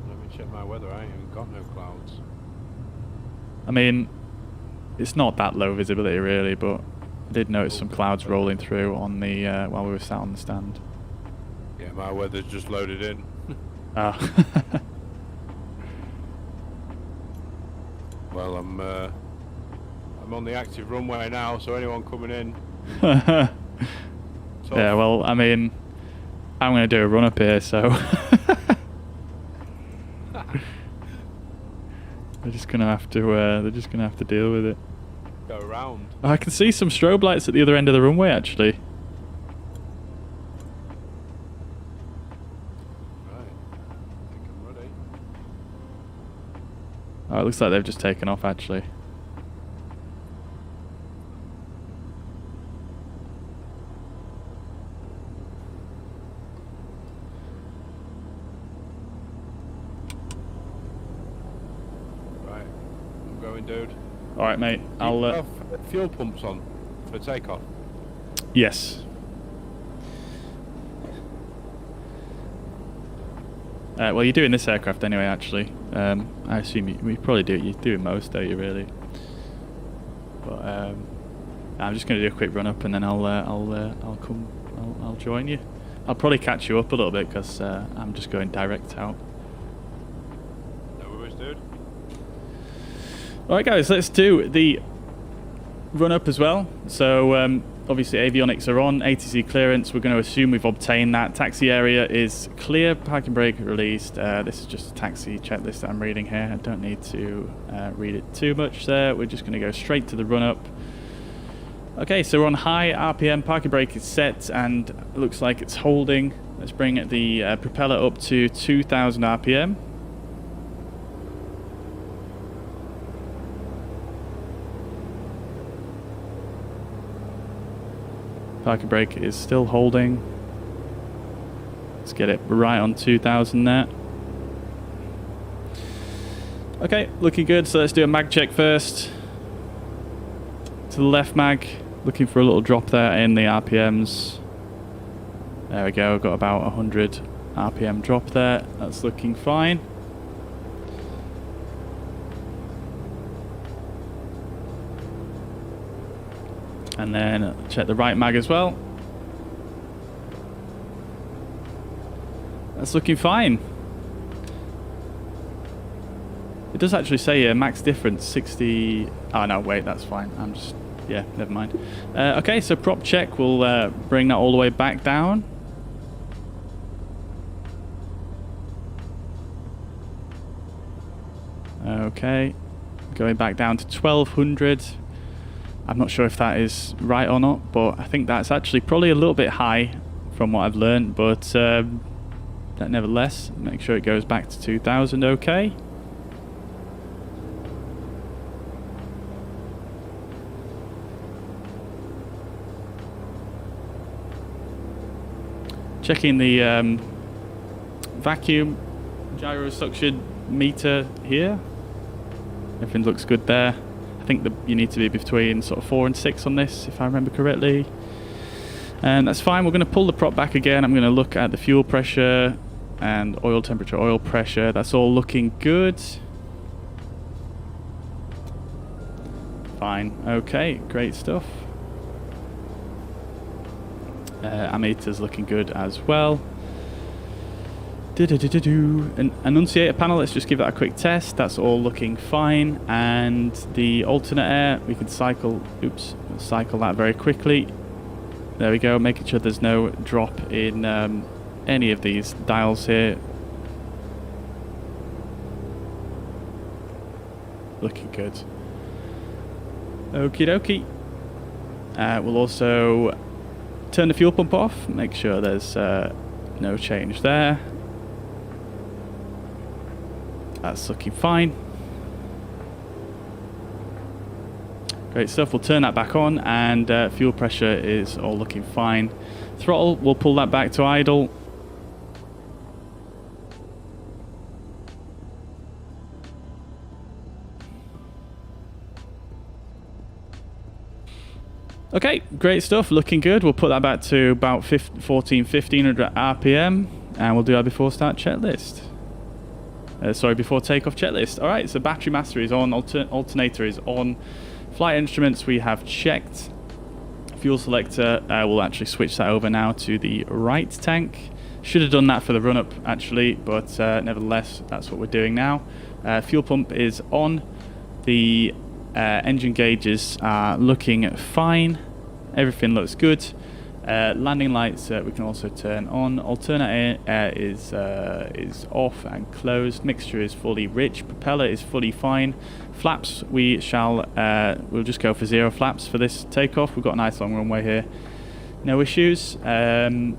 Let me check my weather. I ain't even got no clouds. I mean, it's not that low visibility really, but I did notice some clouds rolling through on the while we were sat on the stand. Yeah, my weather's just loaded in. Ah. Well, I'm on the active runway now, so anyone coming in. Yeah, well, I mean, I'm going to do a run up here, so they're just going to have to deal with it. Go around. Oh, I can see some strobe lights at the other end of the runway, actually. Right. I think I'm ready. Oh, it looks like they've just taken off, actually. going, dude. All right, mate. I'll. You have fuel pumps on for takeoff. Yes. Well, you do in this aircraft anyway. Actually, I assume you probably do. You do in most, don't you? Really. But I'm just going to do a quick run up, and then I'll join you. I'll probably catch you up a little bit because I'm just going direct out. No worries, dude. Alright guys, let's do the run up as well. So obviously avionics are on, ATC clearance, we're going to assume we've obtained that. Taxi area is clear, parking brake released. This is just a taxi checklist that I'm reading here. I don't need to read it too much there. We're just going to go straight to the run up. Okay, so we're on high RPM, parking brake is set and it looks like it's holding. Let's bring the propeller up to 2000 RPM. Parking brake is still holding. Let's get it right on 2000 there. Okay, looking good, so let's do a mag check first. To the left mag. Looking for a little drop there in the RPMs. There we go, got about 100 RPM drop there. That's looking fine. And then check the right mag as well. That's looking fine. It does actually say max difference 60. Oh no, wait, that's fine. I'm just. Yeah, never mind. Okay, so prop check, we'll bring that all the way back down. Okay, going back down to 1200. I'm not sure if that is right or not, but I think that's actually probably a little bit high from what I've learned, but nevertheless, make sure it goes back to 2000, okay. Checking the vacuum gyro suction meter here. Everything looks good there. I think that you need to be between sort of 4 and 6 on this, if I remember correctly. And that's fine. We're going to pull the prop back again. I'm going to look at the fuel pressure and oil temperature, oil pressure. That's all looking good. Fine. Okay, great stuff. Ammeter's looking good as well. An annunciator panel, let's just give that a quick test. That's all looking fine. And the alternate air, we can cycle, cycle that very quickly. There we go, making sure there's no drop in any of these dials here. Looking good. Okie dokie. We'll also turn the fuel pump off, make sure there's no change there. That's looking fine. Great stuff, we'll turn that back on and fuel pressure is all looking fine. Throttle, we'll pull that back to idle. Okay, great stuff, looking good. We'll put that back to about 1500 RPM and we'll do our before start checklist. Before takeoff checklist. Alright, so battery master is on, alternator is on. Flight instruments we have checked. Fuel selector, we'll actually switch that over now to the right tank. Should have done that for the run up actually, but nevertheless, that's what we're doing now. Fuel pump is on. The engine gauges are looking fine. Everything looks good. Landing lights we can also turn on. Alternate air is off and closed. Mixture is fully rich. Propeller is fully fine. Flaps we'll just go for 0 flaps for this takeoff. We've got a nice long runway here. No issues. Trim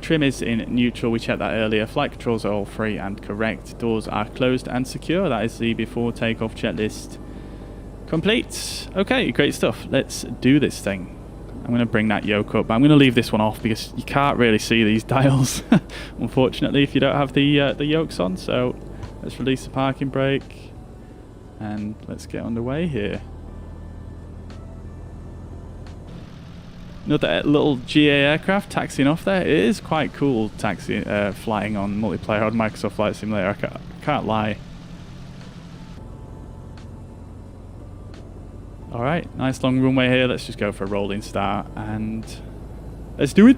is in neutral. We checked that earlier. Flight controls are all free and correct. Doors are closed and secure. That is the before takeoff checklist complete. Okay, great stuff. Let's do this thing. I'm going to bring that yoke up. I'm going to leave this one off because you can't really see these dials, unfortunately, if you don't have the yokes on. So let's release the parking brake. And let's get underway here. Another little GA aircraft taxiing off there. It is quite cool flying on multiplayer on Microsoft Flight Simulator. I can't lie. Alright, nice long runway here. Let's just go for a rolling start and let's do it.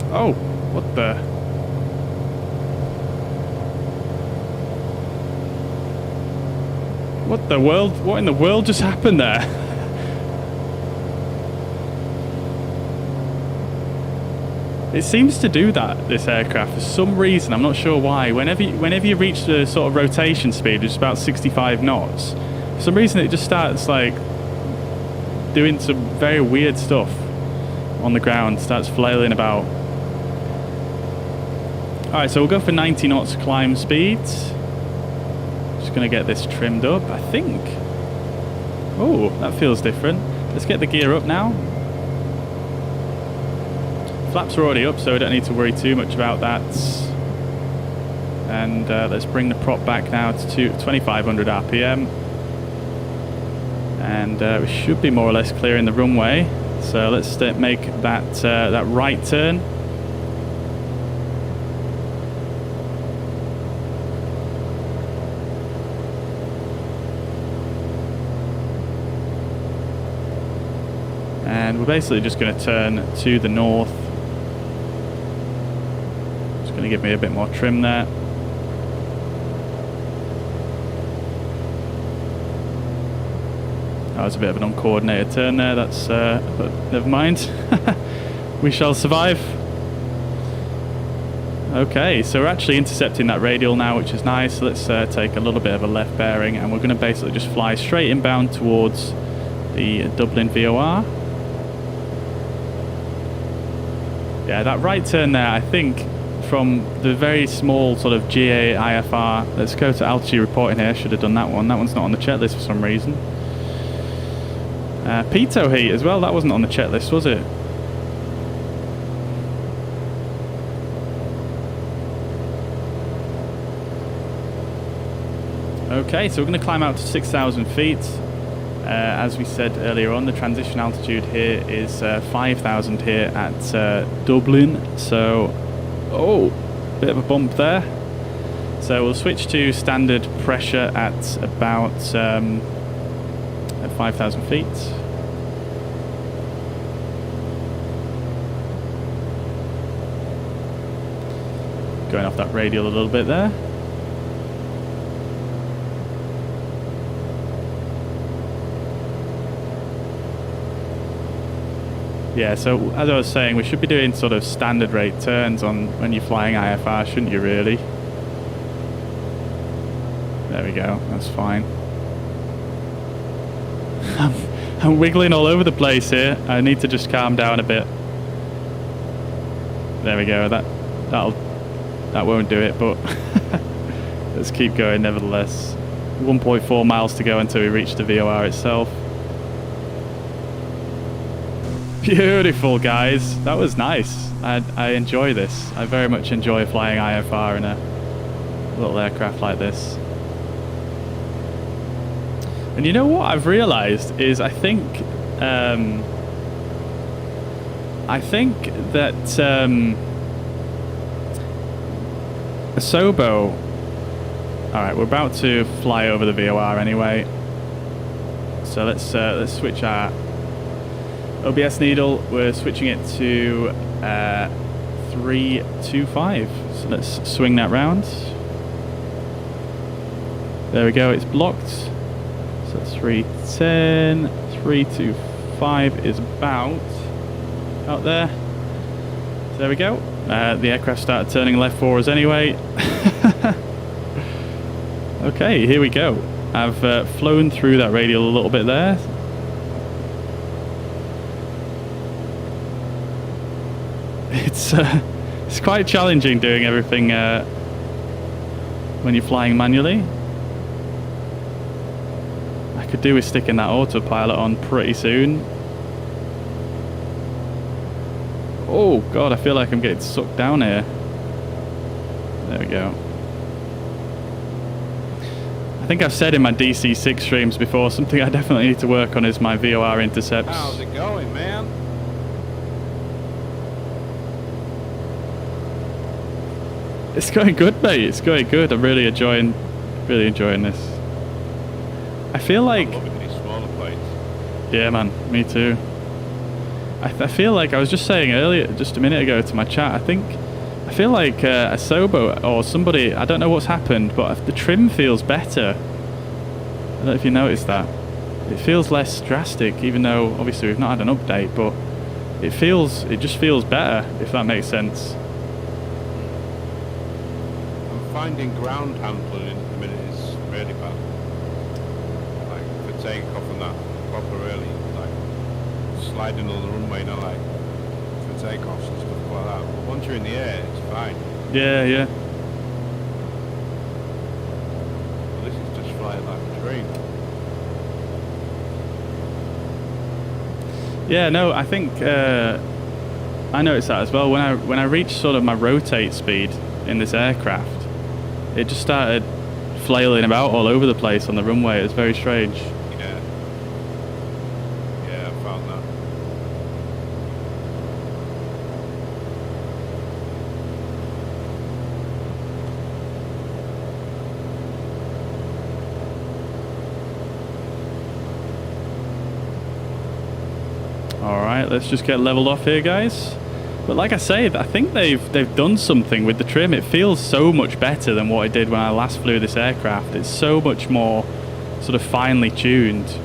Oh, what the? What the world? What in the world just happened there? It seems to do that, this aircraft, for some reason. I'm not sure why. Whenever you reach the sort of rotation speed, which is about 65 knots, for some reason it just starts like doing some very weird stuff on the ground, starts flailing about. Alright, so we'll go for 90 knots climb speed. Just going to get this trimmed up, I think. Oh, that feels different. Let's get the gear up now. Flaps are already up, so we don't need to worry too much about that. And let's bring the prop back now to 2500 RPM. And we should be more or less clearing the runway. So let's make that right turn. And we're basically just going to turn to the north. Just going to give me a bit more trim there. That was a bit of an uncoordinated turn there. That's but never mind. We shall survive. Okay, so we're actually intercepting that radial now, which is nice. So let's take a little bit of a left bearing, and we're going to basically just fly straight inbound towards the Dublin VOR. Yeah, that right turn there, I think, from the very small sort of GA IFR. Let's go to altitude reporting here. Should have done that one. That one's not on the checklist for some reason. Pitot heat as well. That wasn't on the checklist, was it? Okay, so we're going to climb out to 6,000 feet. As we said earlier on, the transition altitude here is 5,000 here at Dublin. So, oh, bit of a bump there. So we'll switch to standard pressure at about at 5,000 feet. Going off that radial a little bit there. Yeah, so as I was saying, we should be doing sort of standard rate turns on when you're flying IFR, shouldn't you really? There we go, that's fine. I'm wiggling all over the place here. I need to just calm down a bit. There we go, that won't do it, but let's keep going nevertheless. 1.4 miles to go until we reach the VOR itself. Beautiful, guys. That was nice. I enjoy this. I very much enjoy flying IFR in a little aircraft like this. And you know what I've realized is I think that Asobo. Alright, we're about to fly over the VOR anyway. So let's switch our OBS needle. We're switching it to 325. So let's swing that round. There we go, it's blocked. So 310, 325 is about out there. So there we go. The aircraft started turning left for us anyway. Okay, here we go. I've flown through that radial a little bit there. It's quite challenging doing everything when you're flying manually. I could do with sticking that autopilot on pretty soon. Oh god, I feel like I'm getting sucked down here. There we go. I think I've said in my DC6 streams before, something I definitely need to work on is my VOR intercepts. How's it going, man? It's going good, mate. It's going good. I'm really enjoying this. I feel like... I'm loving these smaller plates. Yeah, man. Me too. I feel like I was just saying earlier, just a minute ago to my chat, I feel like a Sobo or somebody, I don't know what's happened, but the trim feels better. I don't know if you noticed that. It feels less drastic, even though obviously we've not had an update, but it just feels better, if that makes sense. I'm finding ground handling at the minute is really bad. Like for takeoff and that, proper really, like sliding on the runway, you know, like for takeoffs and stuff like that. But once you're in the air, it's fine. Yeah, yeah. But this is just flying like a dream. Yeah, no, I think I noticed that as well. When I reached sort of my rotate speed in this aircraft, it just started flailing about all over the place on the runway. It was very strange. Yeah. Yeah, I found that. Alright, let's just get leveled off here, guys. But like I say, I think they've done something with the trim. It feels so much better than what it did when I last flew this aircraft. It's so much more sort of finely tuned.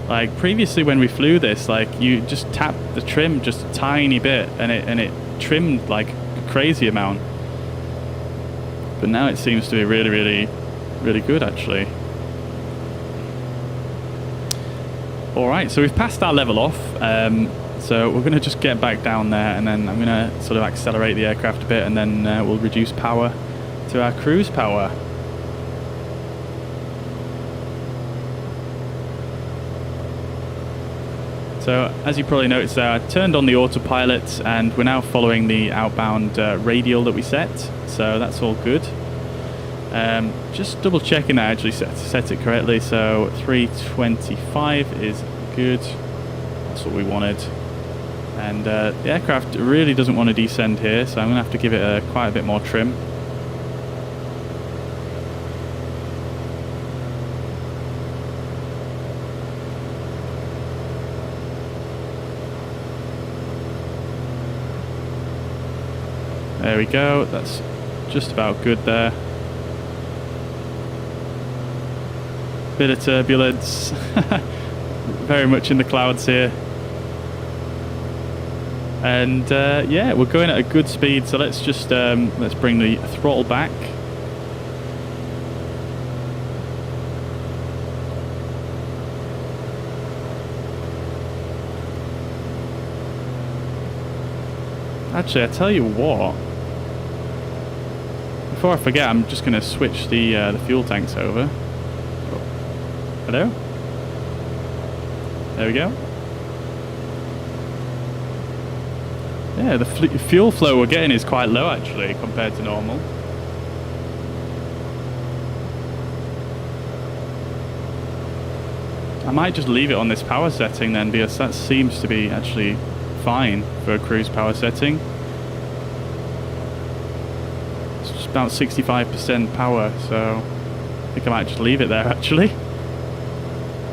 Like previously when we flew this, like you just tapped the trim just a tiny bit and it trimmed like a crazy amount. But now it seems to be really, really, really good actually. Alright, so we've passed our level off. So we're going to just get back down there and then I'm going to sort of accelerate the aircraft a bit and then we'll reduce power to our cruise power. So as you probably noticed there, I turned on the autopilot and we're now following the outbound radial that we set. So that's all good. Just double checking that I actually set it correctly. So 325 is good. That's what we wanted. And the aircraft really doesn't want to descend here, so I'm going to have to give it quite a bit more trim. There we go, that's just about good there. Bit of turbulence, very much in the clouds here. And yeah, we're going at a good speed, so let's just let's bring the throttle back. Actually, I tell you what. Before I forget, I'm just going to switch the fuel tanks over. Oh. Hello? There we go. Yeah, the fuel flow we're getting is quite low actually compared to normal. I might just leave it on this power setting then, because that seems to be actually fine for a cruise power setting. It's just about 65% power, so I think I might just leave it there actually.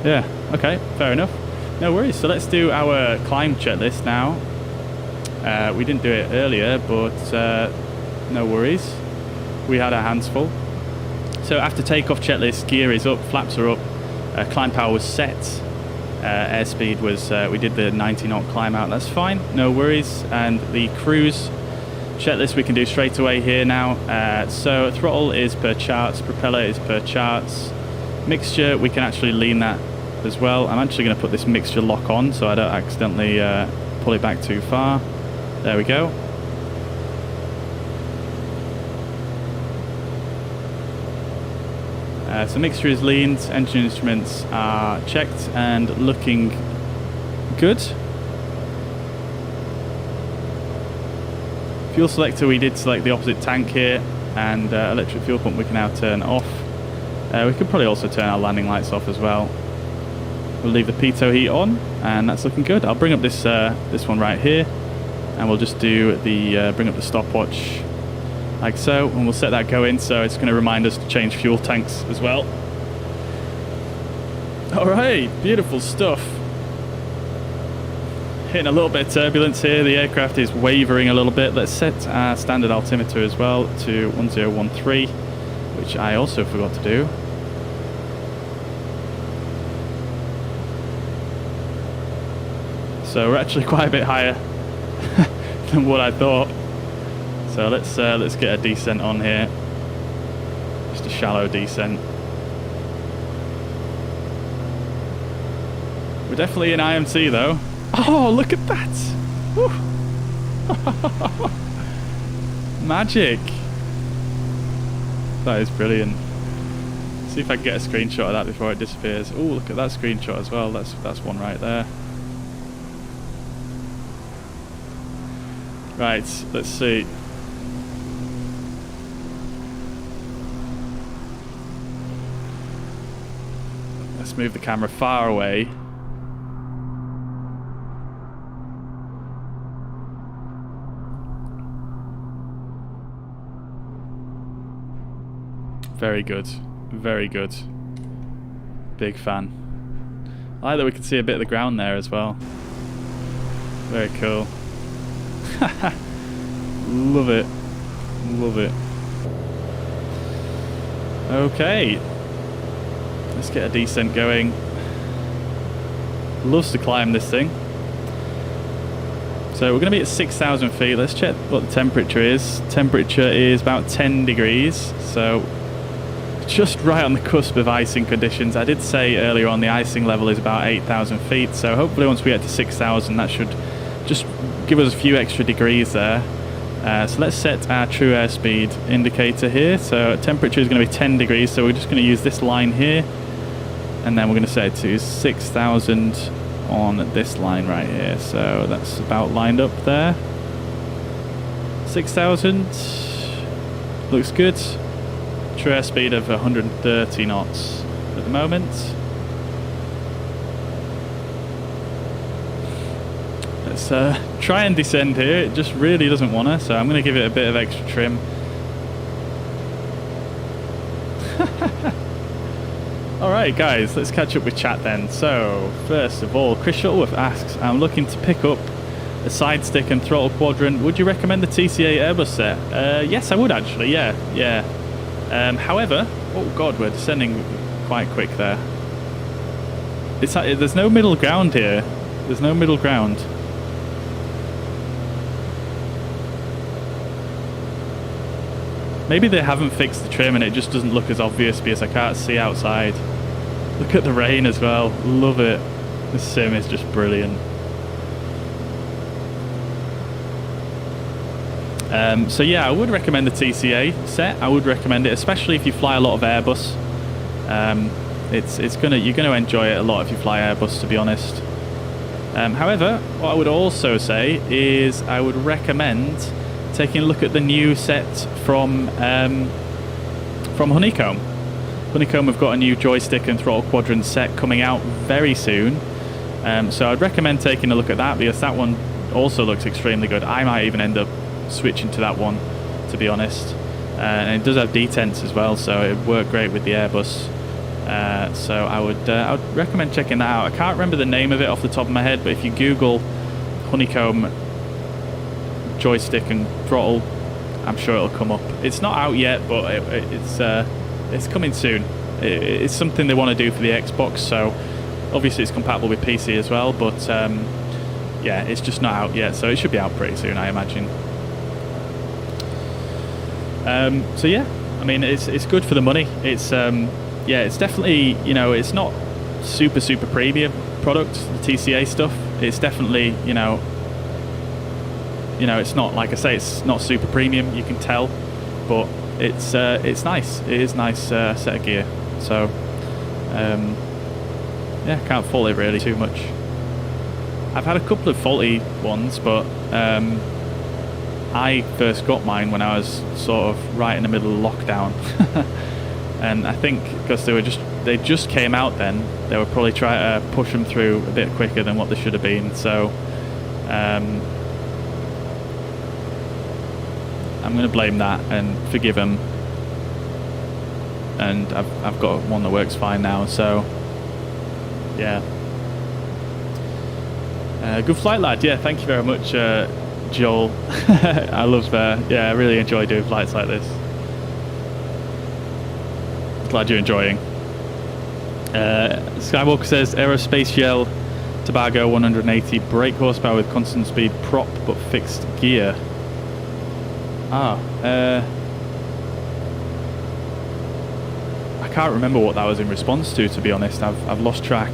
Yeah, okay, fair enough. No worries, so let's do our climb checklist now. We didn't do it earlier, but no worries. We had our hands full. So after takeoff checklist, gear is up, flaps are up, climb power was set, airspeed was, we did the 90 knot climb out, that's fine, no worries. And the cruise checklist we can do straight away here now. So throttle is per charts, propeller is per charts. Mixture, we can actually lean that as well. I'm actually going to put this mixture lock on so I don't accidentally pull it back too far. There we go. So mixture is leaned, engine instruments are checked and looking good. Fuel selector, we did select the opposite tank here, and electric fuel pump we can now turn off. We could probably also turn our landing lights off as well. We'll leave the pitot heat on, and that's looking good. I'll bring up this this one right here, and we'll just do the bring up the stopwatch like so, and we'll set that going, so it's going to remind us to change fuel tanks as well. Alright, beautiful stuff. Hitting a little bit of turbulence here, the aircraft is wavering a little bit. Let's set our standard altimeter as well to 1013, which I also forgot to do. So we're actually quite a bit higher than what I thought. So let's get a descent on here. Just a shallow descent. We're definitely in IMC though. Oh, look at that! Woo. Magic! That is brilliant. See if I can get a screenshot of that before it disappears. Oh, look at that screenshot as well. That's one right there. Right, let's see. Let's move the camera far away. Very good. Very good. Big fan. I like that we can see a bit of the ground there as well. Very cool. Love it. Love it. Okay. Let's get a descent going. Loves to climb this thing. So we're going to be at 6,000 feet. Let's check what the temperature is. Temperature is about 10 degrees. So just right on the cusp of icing conditions. I did say earlier on the icing level is about 8,000 feet. So hopefully once we get to 6,000 that should just give us a few extra degrees there. So let's set our true airspeed indicator here. So temperature is going to be 10 degrees. So we're just going to use this line here. And then we're going to set it to 6,000 on this line right here. So that's about lined up there. 6,000. Looks good. True airspeed of 130 knots at the moment. Let's try and descend here. It just really doesn't want to, so I'm going to give it a bit of extra trim. Alright guys, let's catch up with chat then. So, first of all, Crucial asks, I'm looking to pick up a side stick and throttle quadrant. Would you recommend the TCA Airbus set? Yes, I would actually, yeah. However, oh god, we're descending quite quick there. There's no middle ground here. There's no middle ground. Maybe they haven't fixed the trim and it just doesn't look as obvious because I can't see outside. Look at the rain as well. Love it. This sim is just brilliant. So yeah, I would recommend the TCA set. I would recommend it, especially if you fly a lot of Airbus. You're gonna enjoy it a lot if you fly Airbus, to be honest. However, what I would also say is I would recommend taking a look at the new set from Honeycomb. Honeycomb have got a new joystick and throttle quadrant set coming out very soon. So I'd recommend taking a look at that because that one also looks extremely good. I might even end up switching to that one, to be honest. And it does have detents as well, so it would work great with the Airbus. So I would recommend checking that out. I can't remember the name of it off the top of my head, but if you Google Honeycomb joystick and throttle, I'm sure it'll come up. It's not out yet, but it's coming soon. It's something they want to do for the Xbox, so obviously it's compatible with PC as well, but yeah, it's just not out yet, so it should be out pretty soon, I imagine. So yeah, I mean, it's good for the money. It's yeah, it's definitely, you know, it's not super premium product, the TCA stuff. It's definitely, you know, it's not, like I say, it's not super premium, you can tell, but it's nice. It is nice set of gear. So yeah, can't fault it really too much. I've had a couple of faulty ones, but I first got mine when I was sort of right in the middle of lockdown. And I think because they just came out then, they were probably trying to push them through a bit quicker than what they should have been. So I'm going to blame that and forgive them. And I've got one that works fine now. So yeah. Good flight, lad. Yeah, thank you very much, Joel. I love yeah, I really enjoy doing flights like this. Glad you're enjoying. Skywalker says Aerospace Shell Tobago 180 brake horsepower with constant speed prop but fixed gear. I can't remember what that was in response to be honest. I've lost track.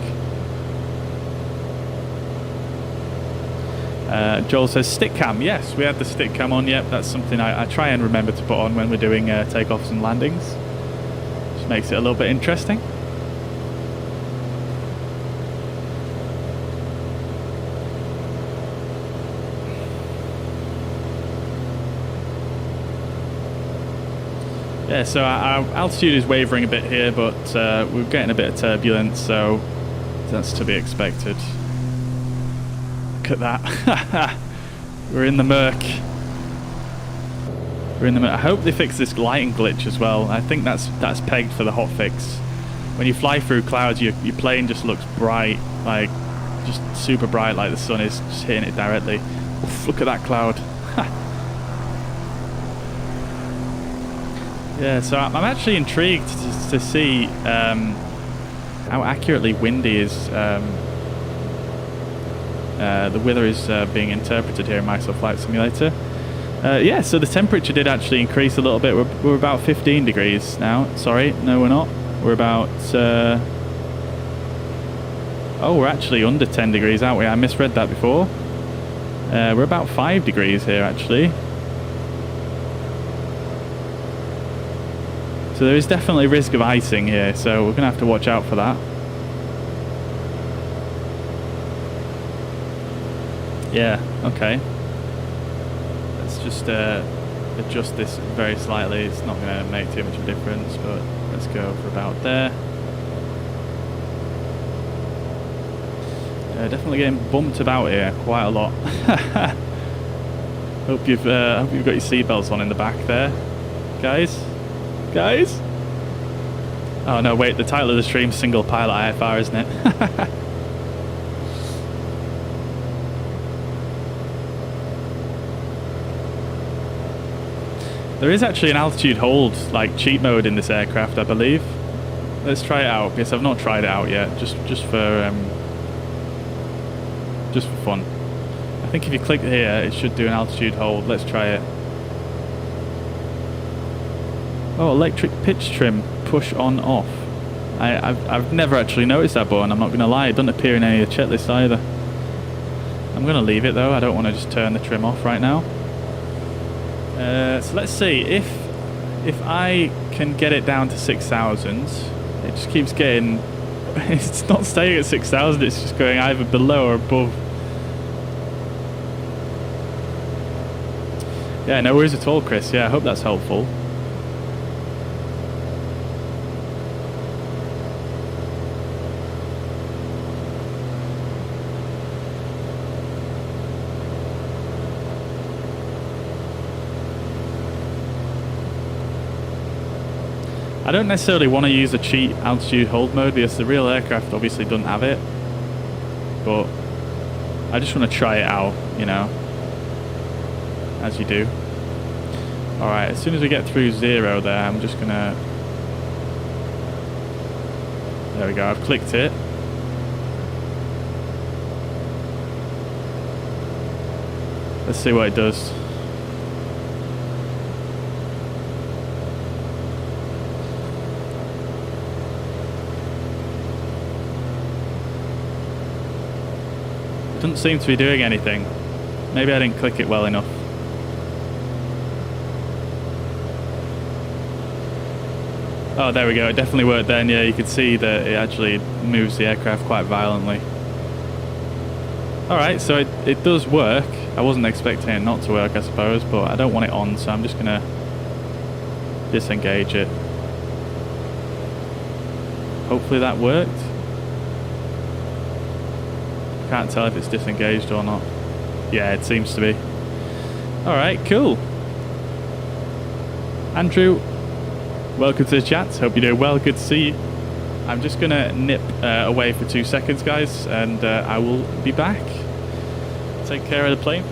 Joel says stick cam. Yes, we had the stick cam on. Yep, that's something I try and remember to put on when we're doing takeoffs and landings. Just makes it a little bit interesting. Yeah, so our altitude is wavering a bit here, but we're getting a bit of turbulence, so that's to be expected. Look at that. We're in the murk. We're in the murk. I hope they fix this lighting glitch as well. I think that's pegged for the hotfix. When you fly through clouds, your plane just looks bright, like just super bright, like the sun is just hitting it directly. Oof, look at that cloud. Yeah, so I'm actually intrigued to see how accurately windy is the weather is being interpreted here in Microsoft Flight Simulator. Yeah, so the temperature did actually increase a little bit. We're about 15 degrees now. Sorry, no we're not. We're about... oh, we're actually under 10 degrees, aren't we? I misread that before. We're about 5 degrees here, actually. So there is definitely risk of icing here, so we're going to have to watch out for that. Yeah, okay. Let's just adjust this very slightly. It's not going to make too much of a difference, but let's go for about there. Definitely getting bumped about here quite a lot. Hope you've got your seatbelts on in the back there, guys. Guys? Oh no, wait, the title of the stream is Single Pilot IFR, isn't it? There is actually an altitude hold, like cheat mode in this aircraft, I believe. Let's try it out, because I've not tried it out yet, just for fun. I think if you click here, it should do an altitude hold. Let's try it. Oh, electric pitch trim, push on off. I've never actually noticed that button, I'm not going to lie. It doesn't appear in any of the checklists either. I'm going to leave it though, I don't want to just turn the trim off right now. So let's see, if I can get it down to 6,000, it just keeps getting... it's not staying at 6,000, it's just going either below or above. Yeah, no worries at all, Chris. Yeah, I hope that's helpful. I don't necessarily want to use a cheat altitude hold mode because the real aircraft obviously doesn't have it, but I just want to try it out, you know, as you do. Alright, as soon as we get through 0 there, I'm just gonna... There we go, I've clicked it. Let's see what it does. Doesn't seem to be doing anything. Maybe I didn't click it well enough. Oh, there we go. It definitely worked then. Yeah, you could see that it actually moves the aircraft quite violently. Alright, so it does work. I wasn't expecting it not to work, I suppose, but I don't want it on, so I'm just going to disengage it. Hopefully that worked. Can't tell if it's disengaged or not. Yeah, it seems to be. Alright, cool. Andrew, welcome to the chat. Hope you're doing well. Good to see you. I'm just going to nip away for 2 seconds, guys, and I will be back. Take care of the plane.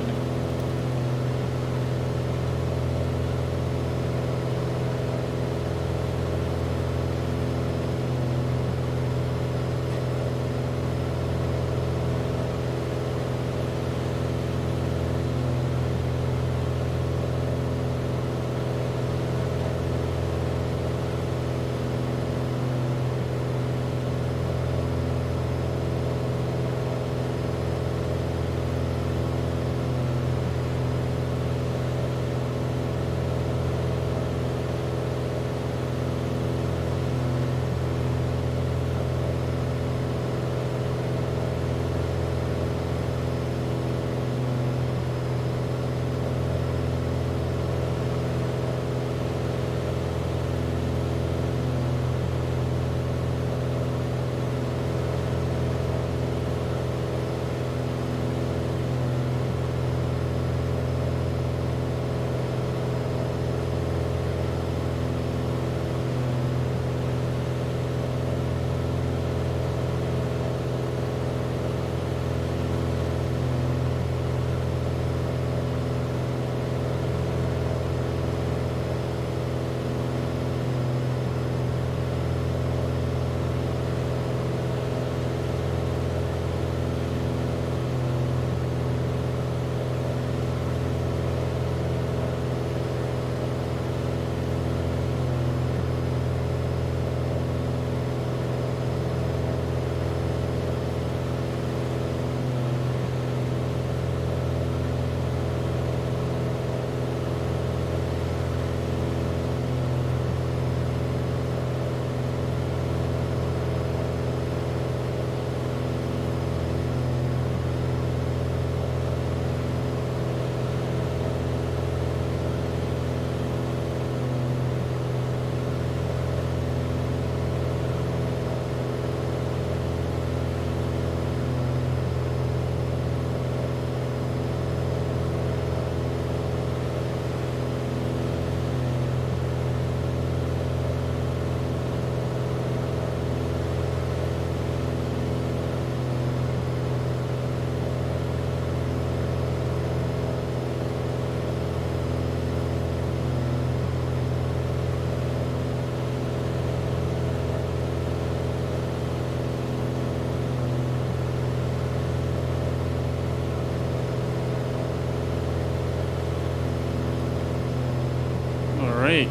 Alright.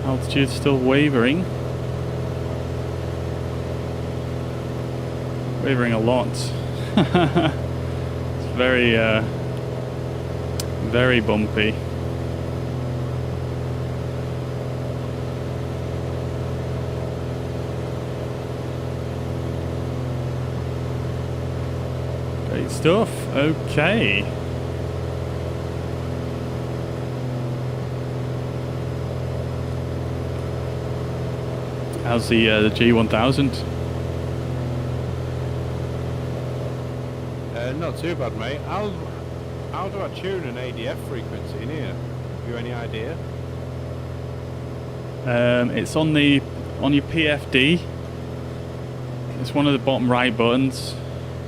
Altitude still wavering. Wavering a lot. It's very bumpy. Great stuff. Okay. How's the G1000? Not too bad, mate. How do I tune an ADF frequency in here? Have you any idea? It's on your PFD. It's one of the bottom right buttons,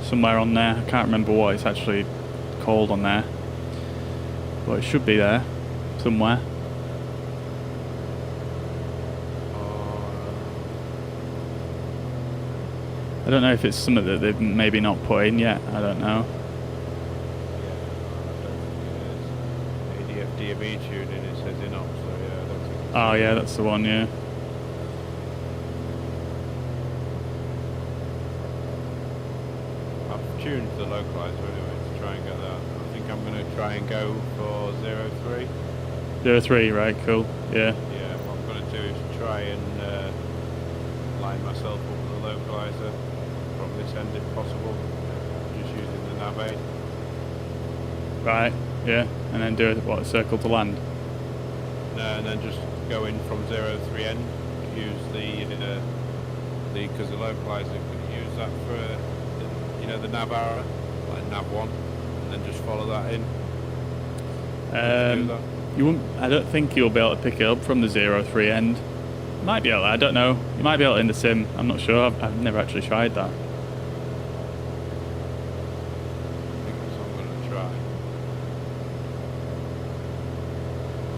somewhere on there. I can't remember what it's actually called on there, but it should be there somewhere. I don't know if it's something that they've maybe not put in yet. I don't know. Yeah, I don't think it is. ADF DME tuning, it says in up, so yeah, I don't think it's Oh yeah, that's the one, yeah. I've tuned the localizer anyway to try and get that. I think I'm going go for 03. 03, right, cool. Yeah. Yeah, what I'm going to do is try and line myself up with a localizer from this end if possible, just using the navaid. Right, yeah. And then do a circle to land? And then just go in from 03 end, use because the localizer, can use that for, the nav arrow, like nav 1, and then just follow that in. You won't. I don't think you'll be able to pick it up from the 03 end. Might be able to, I don't know. You might be able to in the sim. I'm not sure. I've never actually tried that. I think that's what I'm going to try.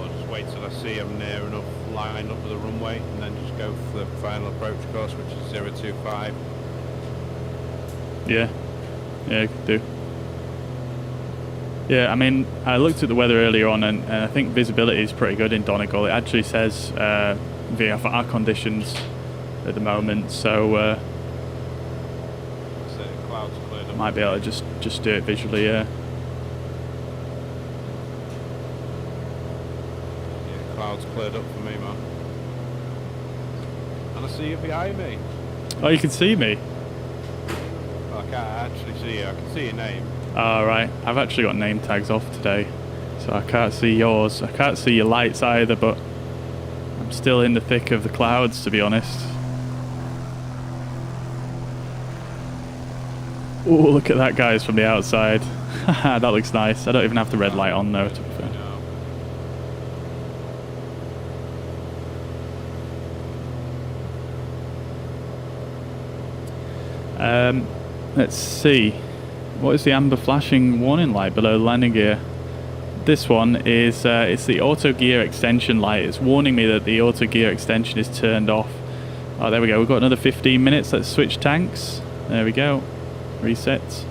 I'll just wait till I see I'm near enough line up with the runway, and then just go for the final approach course, which is 025. Yeah. Yeah, you could do. Yeah, I mean, I looked at the weather earlier on, and I think visibility is pretty good in Donegal. It actually says VFR conditions at the moment, so clouds cleared up. might be able to just do it visually. Yeah. Yeah, clouds cleared up for me, man. And I see you behind me. Oh, you can see me. Well, I can't actually see you. I can see your name. Right. I've actually got name tags off today, so I can't see yours. I can't see your lights either, but I'm still in the thick of the clouds, to be honest. Oh, look at that, guys, from the outside. That looks nice. I don't even have the red light on, though, to be fair. Let's see. What is the amber flashing warning light below the landing gear? This one is it's the auto gear extension light. It's warning me that the auto gear extension is turned off. Oh, there we go. We've got another 15 minutes. Let's switch tanks. There we go. Resets.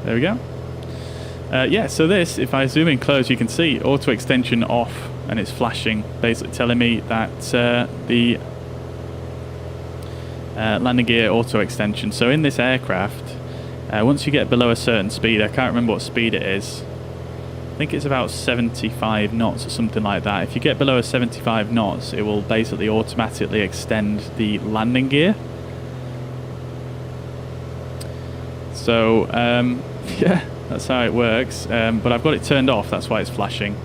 There we go. Yeah, so this, if I zoom in close, you can see auto extension off, and it's flashing, basically telling me that the landing gear auto extension. So in this aircraft, once you get below a certain speed, I can't remember what speed it is. I think it's about 75 knots or something like that. If you get below a 75 knots, it will basically automatically extend the landing gear. So yeah, that's how it works. But I've got it turned off, that's why it's flashing.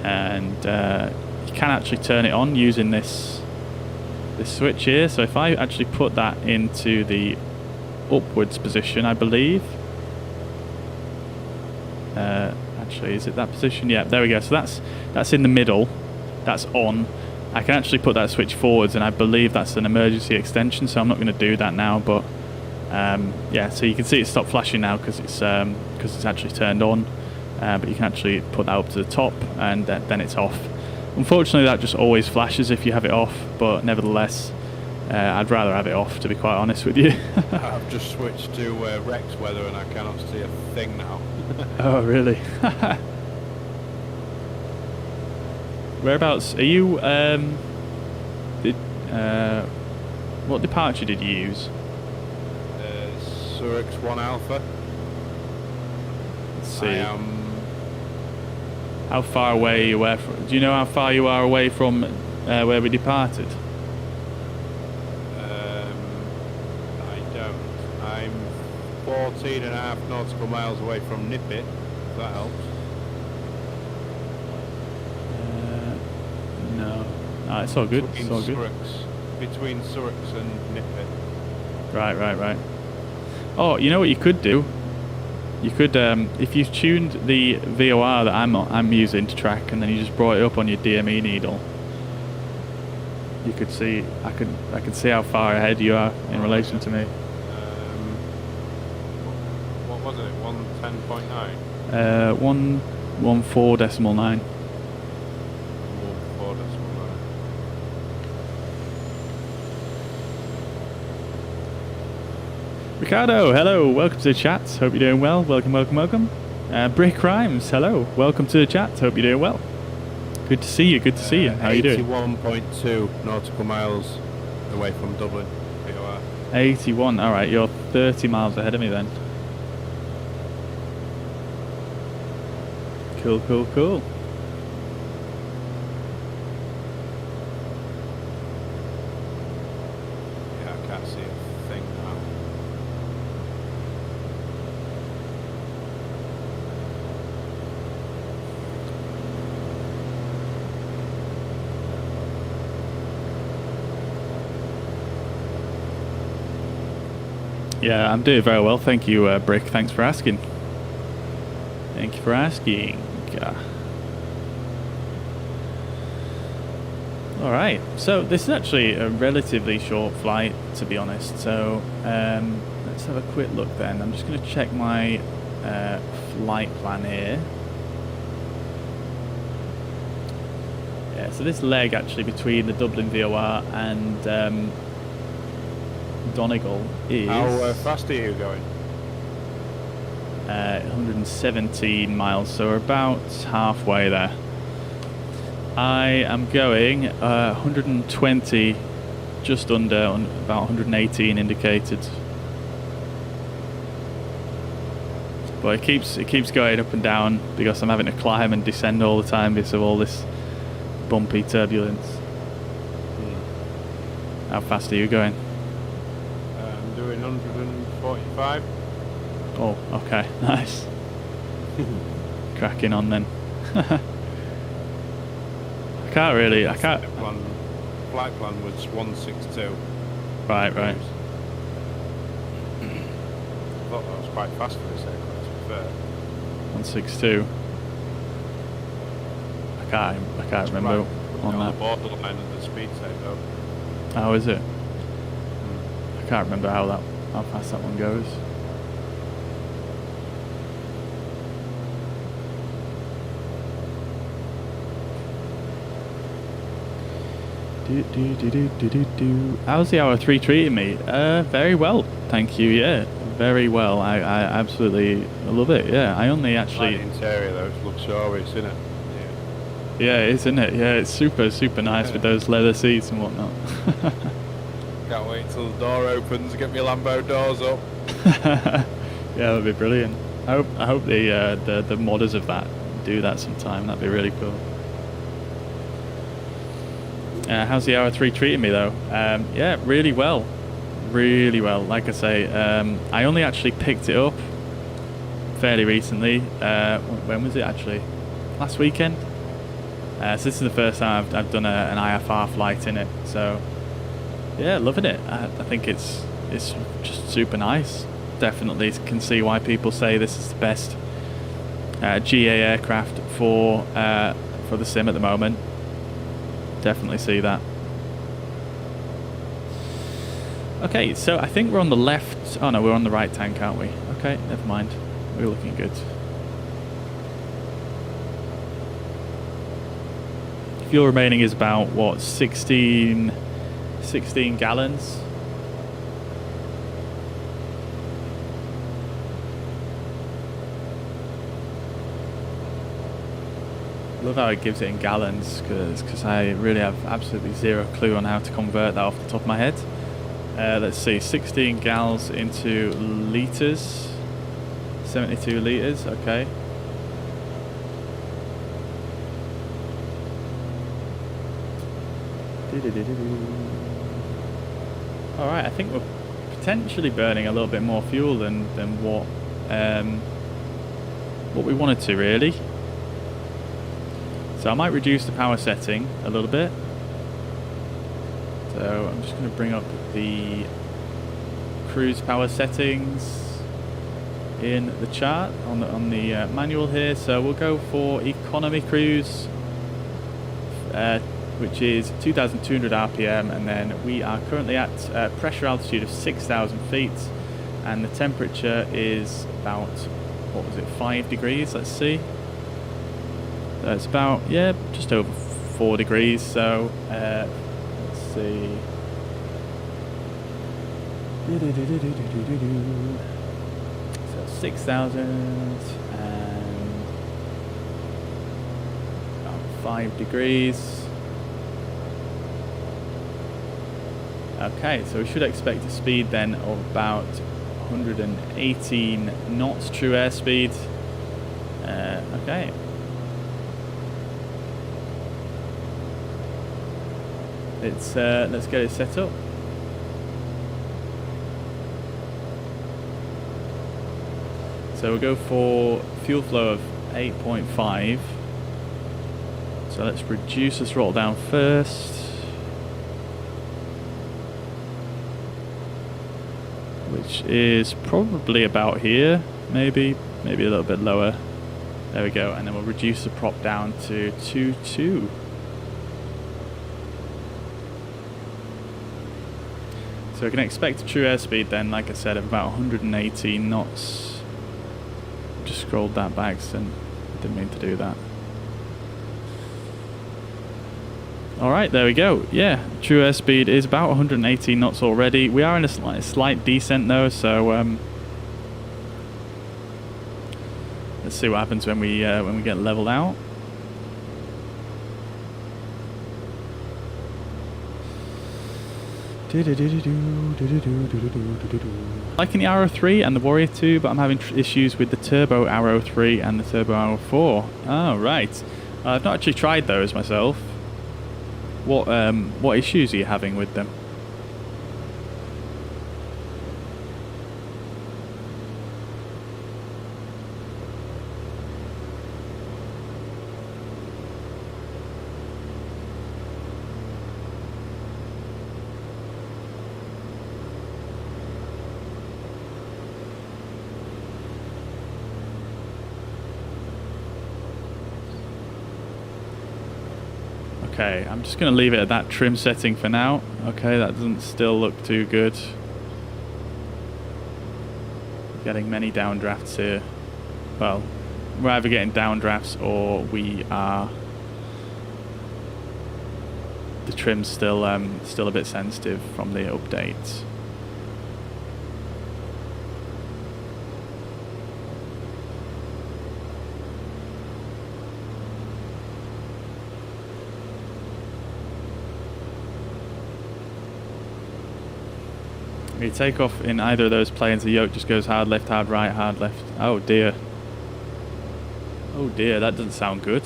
And you can actually turn it on using this switch here. So if I actually put that into the upwards position, I believe. Actually, is it that position? Yeah, there we go. So that's in the middle. That's on. I can actually put that switch forwards, and I believe that's an emergency extension. So I'm not going to do that now. But yeah, so you can see it stopped flashing now because it's actually turned on. But you can actually put that up to the top, and then it's off. Unfortunately, that just always flashes if you have it off, but nevertheless, I'd rather have it off, to be quite honest with you. I've just switched to Rex weather, and I cannot see a thing now. Oh, really? Whereabouts are you? What departure did you use? Zurich 1 Alpha. Let's see. I am. How far away you were from? Do you know how far you are away from where we departed? I don't. I'm 14.5 nautical miles away from Nippit, if that helps. No. No, it's all good. It's all good. Between Zurich and Nippit. Right. Oh, you know what you could do? You could, if you tuned the VOR that I'm using to track, and then you just brought it up on your DME needle, you could see. I could see how far ahead you are in relation to me. What was it? 110.9. 114.9. 114.9. Ricardo, hello, welcome to the chat, hope you're doing well, welcome. Brick Rhymes, hello, welcome to the chat, hope you're doing well. Good to see you, how are you doing? 81.2 nautical miles away from Dublin, VOR. 81. All right, you're 30 miles ahead of me then. Cool, cool, cool. Yeah, I can't see a thing now. Yeah, I'm doing very well. Thank you, Brick. Thanks for asking. Thank you for asking. Alright, so this is actually a relatively short flight, to be honest. So let's have a quick look then. I'm just going to check my flight plan here. Yeah, so this leg actually between the Dublin VOR and Donegal is... How fast are you going? 117 miles, so we're about halfway there. I am going 120, just under, about 118 indicated. But it keeps going up and down because I'm having to climb and descend all the time because of all this bumpy turbulence. How fast are you going? I'm doing 145. Oh, okay, nice. Cracking on then. I can't. Flight plan was 162. Right. I thought that was quite fast for this aircraft, to be fair. 162. I can't remember on that. The borderline of the speed takeoff. How is it? I can't remember how fast that one goes. How's the hour 3 treating me? Very well, thank you. Yeah, very well. I absolutely love it. Yeah, I only actually. The interior though, it's luxurious, isn't it? Yeah, it is, isn't it? Yeah, it's super nice with those leather seats and whatnot. Can't wait till the door opens. Get me Lambo doors up. Yeah, that'd be brilliant. I hope the modders of that do that sometime. That'd be really cool. How's the hour 3 treating me though? Yeah, really well. Like I say, I only actually picked it up fairly recently. When was it actually? Last weekend. So this is the first time I've done an IFR flight in it. So yeah, loving it. I think it's just super nice. Definitely can see why people say this is the best GA aircraft for the sim at the moment. Definitely see that. Okay, so I think we're on the left. Oh no, we're on the right tank, aren't we? Okay, never mind. We're looking good. Fuel remaining is about what, 16 gallons. Love how it gives it in gallons because I really have absolutely zero clue on how to convert that off the top of my head. Let's see, 16 gals into litres, 72 litres, okay. Alright, I think we're potentially burning a little bit more fuel than what we wanted to really. So I might reduce the power setting a little bit. So I'm just going to bring up the cruise power settings in the chart on the manual here. So we'll go for economy cruise, which is 2,200 RPM, and then we are currently at pressure altitude of 6,000 feet, and the temperature is about, what was it, 5 degrees? Let's see. So it's about, yeah, just over 4 degrees. So let's see. So 6,000 and about 5 degrees. Okay, so we should expect a speed then of about 118 knots true airspeed. Okay. Let's get it set up. So we'll go for fuel flow of 8.5. So let's reduce the throttle down first. Which is probably about here, maybe a little bit lower. There we go, and then we'll reduce the prop down to 2.2. So we can expect a true airspeed then, like I said, of about 118 knots. Just scrolled that by accident, didn't mean to do that. Alright, there we go. Yeah, true airspeed is about 118 knots already. We are in a slight descent though, so let's see what happens when we get leveled out. Liking the Arrow 3 and the Warrior 2, but I'm having issues with the Turbo Arrow 3 and the Turbo Arrow 4. Oh, right. I've not actually tried those myself. What issues are you having with them? Okay, I'm just going to leave it at that trim setting for now. Okay, that doesn't still look too good. Getting many downdrafts here. Well, we're either getting downdrafts or we are... The trim's still a bit sensitive from the update. You take off in either of those planes, the yoke just goes hard left, hard right, hard left. Oh dear. Oh dear, that doesn't sound good.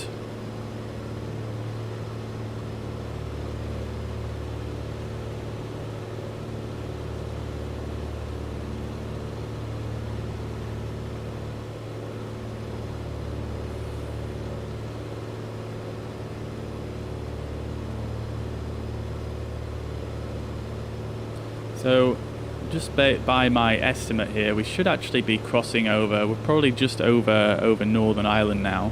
So, just by my estimate here, we should actually be crossing over. We're probably just over Northern Ireland now.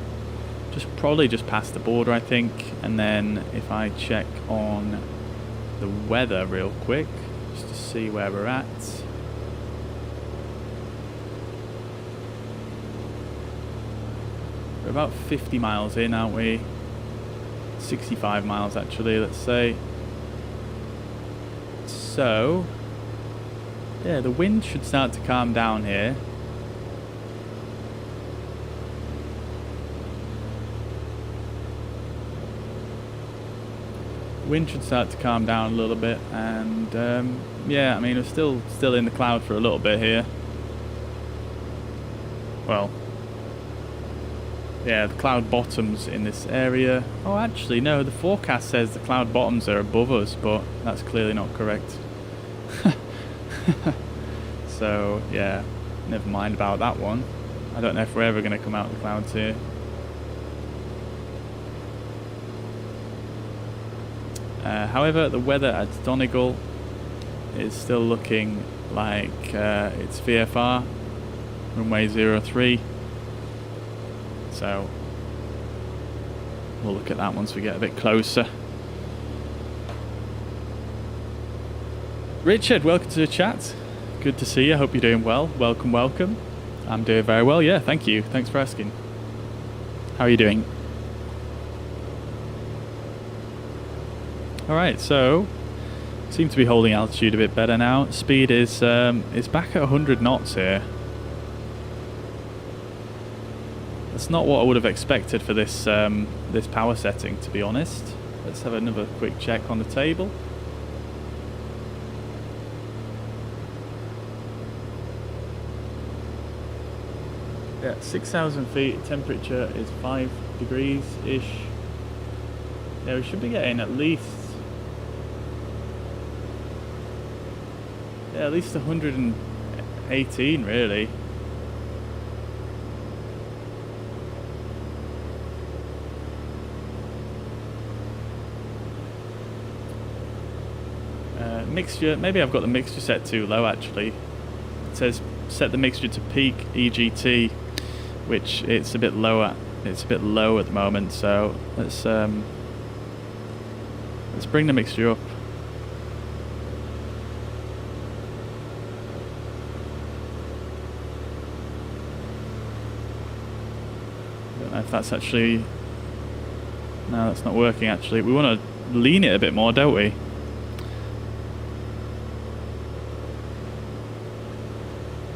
Probably just past the border, I think. And then if I check on the weather real quick, just to see where we're at. We're about 50 miles in, aren't we? 65 miles actually, let's say. So... yeah, the wind should start to calm down here. Wind should start to calm down a little bit, and yeah, I mean we're still in the cloud for a little bit here. Well, yeah, the cloud bottoms in this area. Oh, actually, no, the forecast says the cloud bottoms are above us, but that's clearly not correct. So yeah, never mind about that one. I don't know if we're ever going to come out of the clouds here. However, the weather at Donegal is still looking like it's VFR, runway 03. So we'll look at that once we get a bit closer. Richard, welcome to the chat. Good to see you. Hope you're doing well. Welcome, welcome. I'm doing very well. Yeah, thank you. Thanks for asking. How are you doing? All right, so seem to be holding altitude a bit better now. Speed is back at 100 knots here. That's not what I would have expected for this this power setting, to be honest. Let's have another quick check on the table. Yeah, 6,000 feet, temperature is 5 degrees-ish. Yeah, we should be getting at least... yeah, at least 118, really. Mixture, maybe I've got the mixture set too low actually. It says set the mixture to peak EGT, which it's a bit lower. It's a bit low at the moment, so let's bring the mixture up. I don't know if that's actually... no, that's not working actually. We want to lean it a bit more, don't we?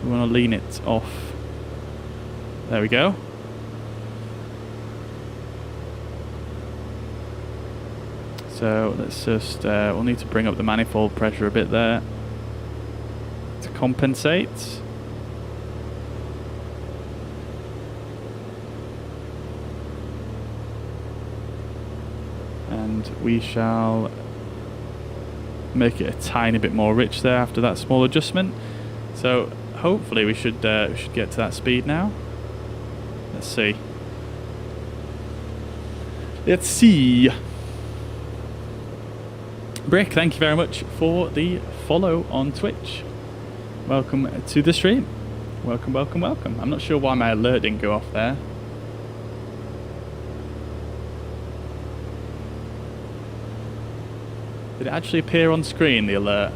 We want to lean it off. There we go. So let's just, we'll need to bring up the manifold pressure a bit there to compensate. And we shall make it a tiny bit more rich there after that small adjustment. So hopefully we should get to that speed now. Let's see. Let's see. Brick, thank you very much for the follow on Twitch. Welcome to the stream. Welcome, welcome, welcome. I'm not sure why my alert didn't go off there. Did it actually appear on screen, the alert?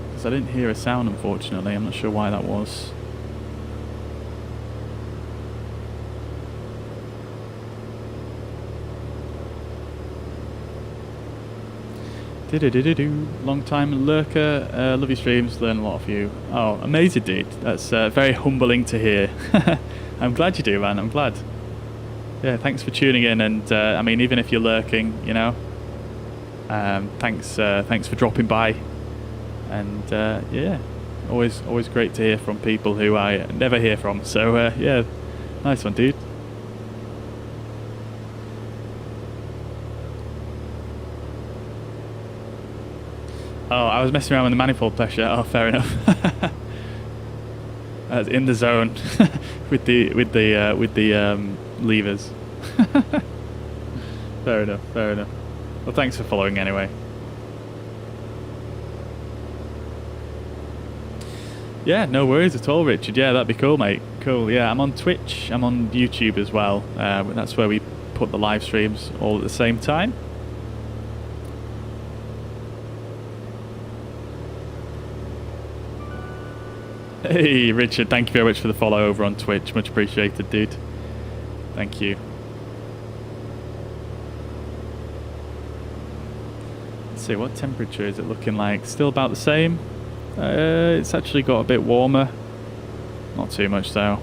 Because I didn't hear a sound, unfortunately. I'm not sure why that was. Long time lurker, love your streams, learn a lot of you. Oh, amazing, dude. That's very humbling to hear. I'm glad you do, man. I'm glad. Yeah, thanks for tuning in, and I mean, even if you're lurking, you know, thanks for dropping by, and yeah, always great to hear from people who I never hear from. So yeah, nice one, dude. Oh, I was messing around with the manifold pressure. Oh, fair enough. I was in the zone with the levers. Fair enough. Fair enough. Well, thanks for following anyway. Yeah, no worries at all, Richard. Yeah, that'd be cool, mate. Cool. Yeah, I'm on Twitch. I'm on YouTube as well. That's where we put the live streams all at the same time. Hey Richard, thank you very much for the follow over on Twitch. Much appreciated, dude. Thank you. Let's see, what temperature is it looking like? Still about the same. It's actually got a bit warmer. Not too much though.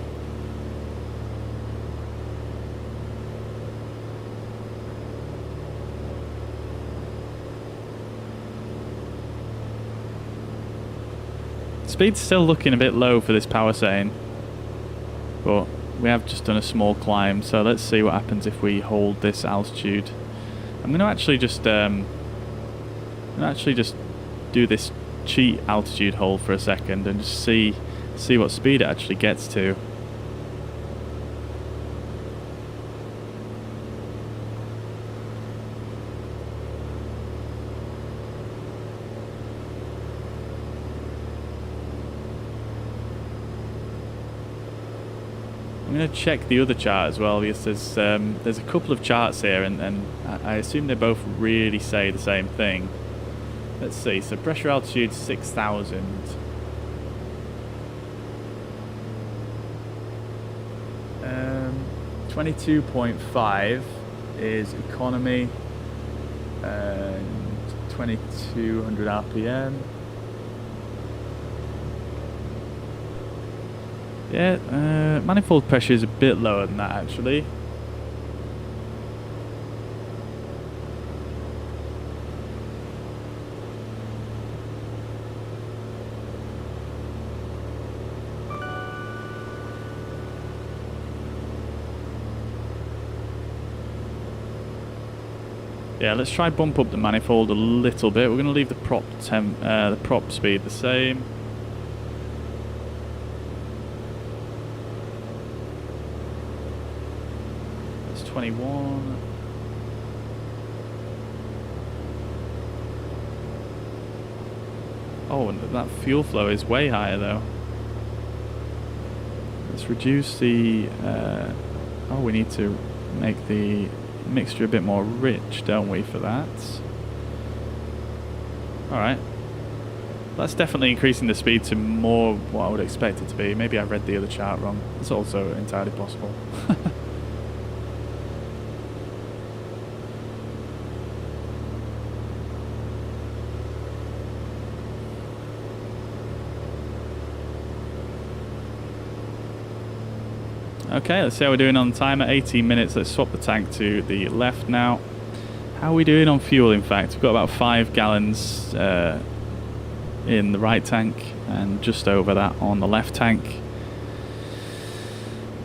Speed's still looking a bit low for this power setting, but we have just done a small climb, so let's see what happens if we hold this altitude. I'm going to actually just do this cheat altitude hold for a second and just see what speed it actually gets to. I'm going to check the other chart as well, because there's a couple of charts here, and I assume they both really say the same thing. Let's see, so pressure altitude 6,000. 22.5 is economy, and 2200 RPM. Yeah, manifold pressure is a bit lower than that actually. Yeah, let's try bump up the manifold a little bit. We're going to leave the prop speed the same. That's 21. Oh, and that fuel flow is way higher though. Let's reduce the... oh, we need to make the mixture a bit more rich, don't we, for that? Alright. That's definitely increasing the speed to more what I would expect it to be. Maybe I read the other chart wrong. It's also entirely possible. Okay, let's see how we're doing on the timer. 18 minutes. Let's swap the tank to the left now. How are we doing on fuel, in fact? We've got about 5 gallons in the right tank and just over that on the left tank.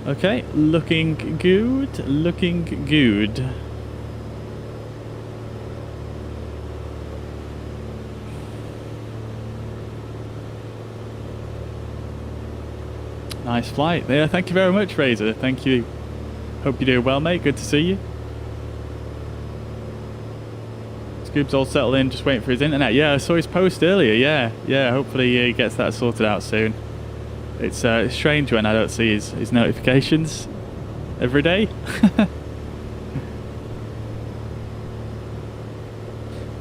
Okay, looking good. Looking good. Nice flight. Yeah, thank you very much, Razor. Thank you. Hope you're doing well, mate. Good to see you. Scoop's all settled in, just waiting for his internet. Yeah, I saw his post earlier. Yeah. Hopefully he gets that sorted out soon. It's strange when I don't see his notifications every day.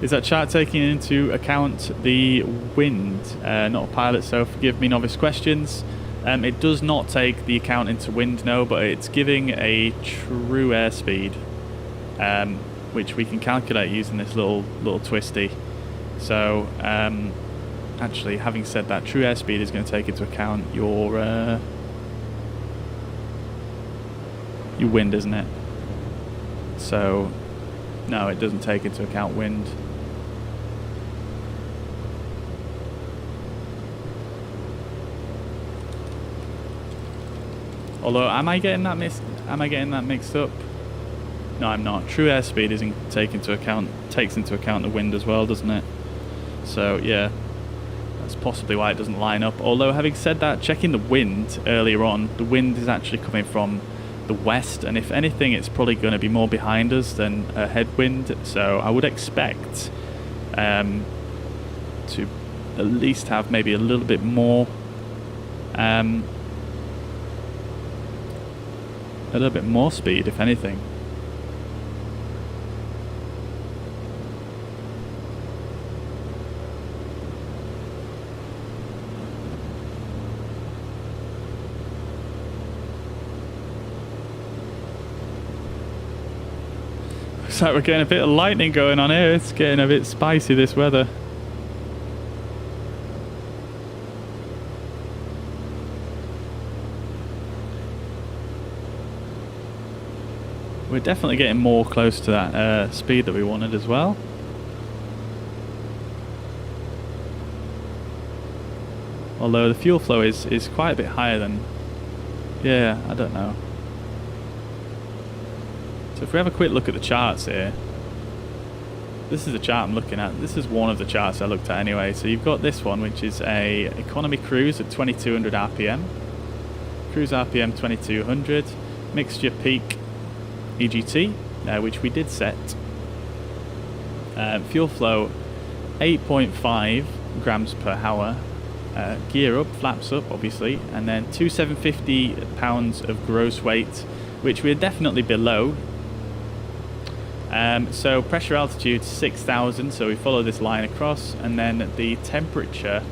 Is that chart taking into account the wind? Not a pilot, so forgive me, novice questions. It does not take the account into wind, no, but it's giving a true airspeed, which we can calculate using this little twisty. So, actually, having said that, true airspeed is going to take into account your wind, isn't it? So, no, it doesn't take into account wind. Although, am I getting that mixed up? No, I'm not. True airspeed takes into account the wind as well, doesn't it? So yeah, that's possibly why it doesn't line up. Although, having said that, checking the wind earlier on, the wind is actually coming from the west, and if anything, it's probably going to be more behind us than a headwind. So I would expect to at least have maybe a little bit more. A little bit more speed, if anything. Looks like we're getting a bit of lightning going on here. It's getting a bit spicy, this weather. We're definitely getting more close to that speed that we wanted as well. Although the fuel flow is quite a bit higher than... Yeah, I don't know. So if we have a quick look at the charts here. This is the chart I'm looking at. This is one of the charts I looked at anyway. So you've got this one, which is a economy cruise at 2200 RPM. Cruise RPM 2200. Mixture peak EGT, which we did set. Fuel flow 8.5 grams per hour. Gear up, flaps up, obviously, and then 2,750 pounds of gross weight, which we're definitely below. So pressure altitude 6,000, so we follow this line across, and then the temperature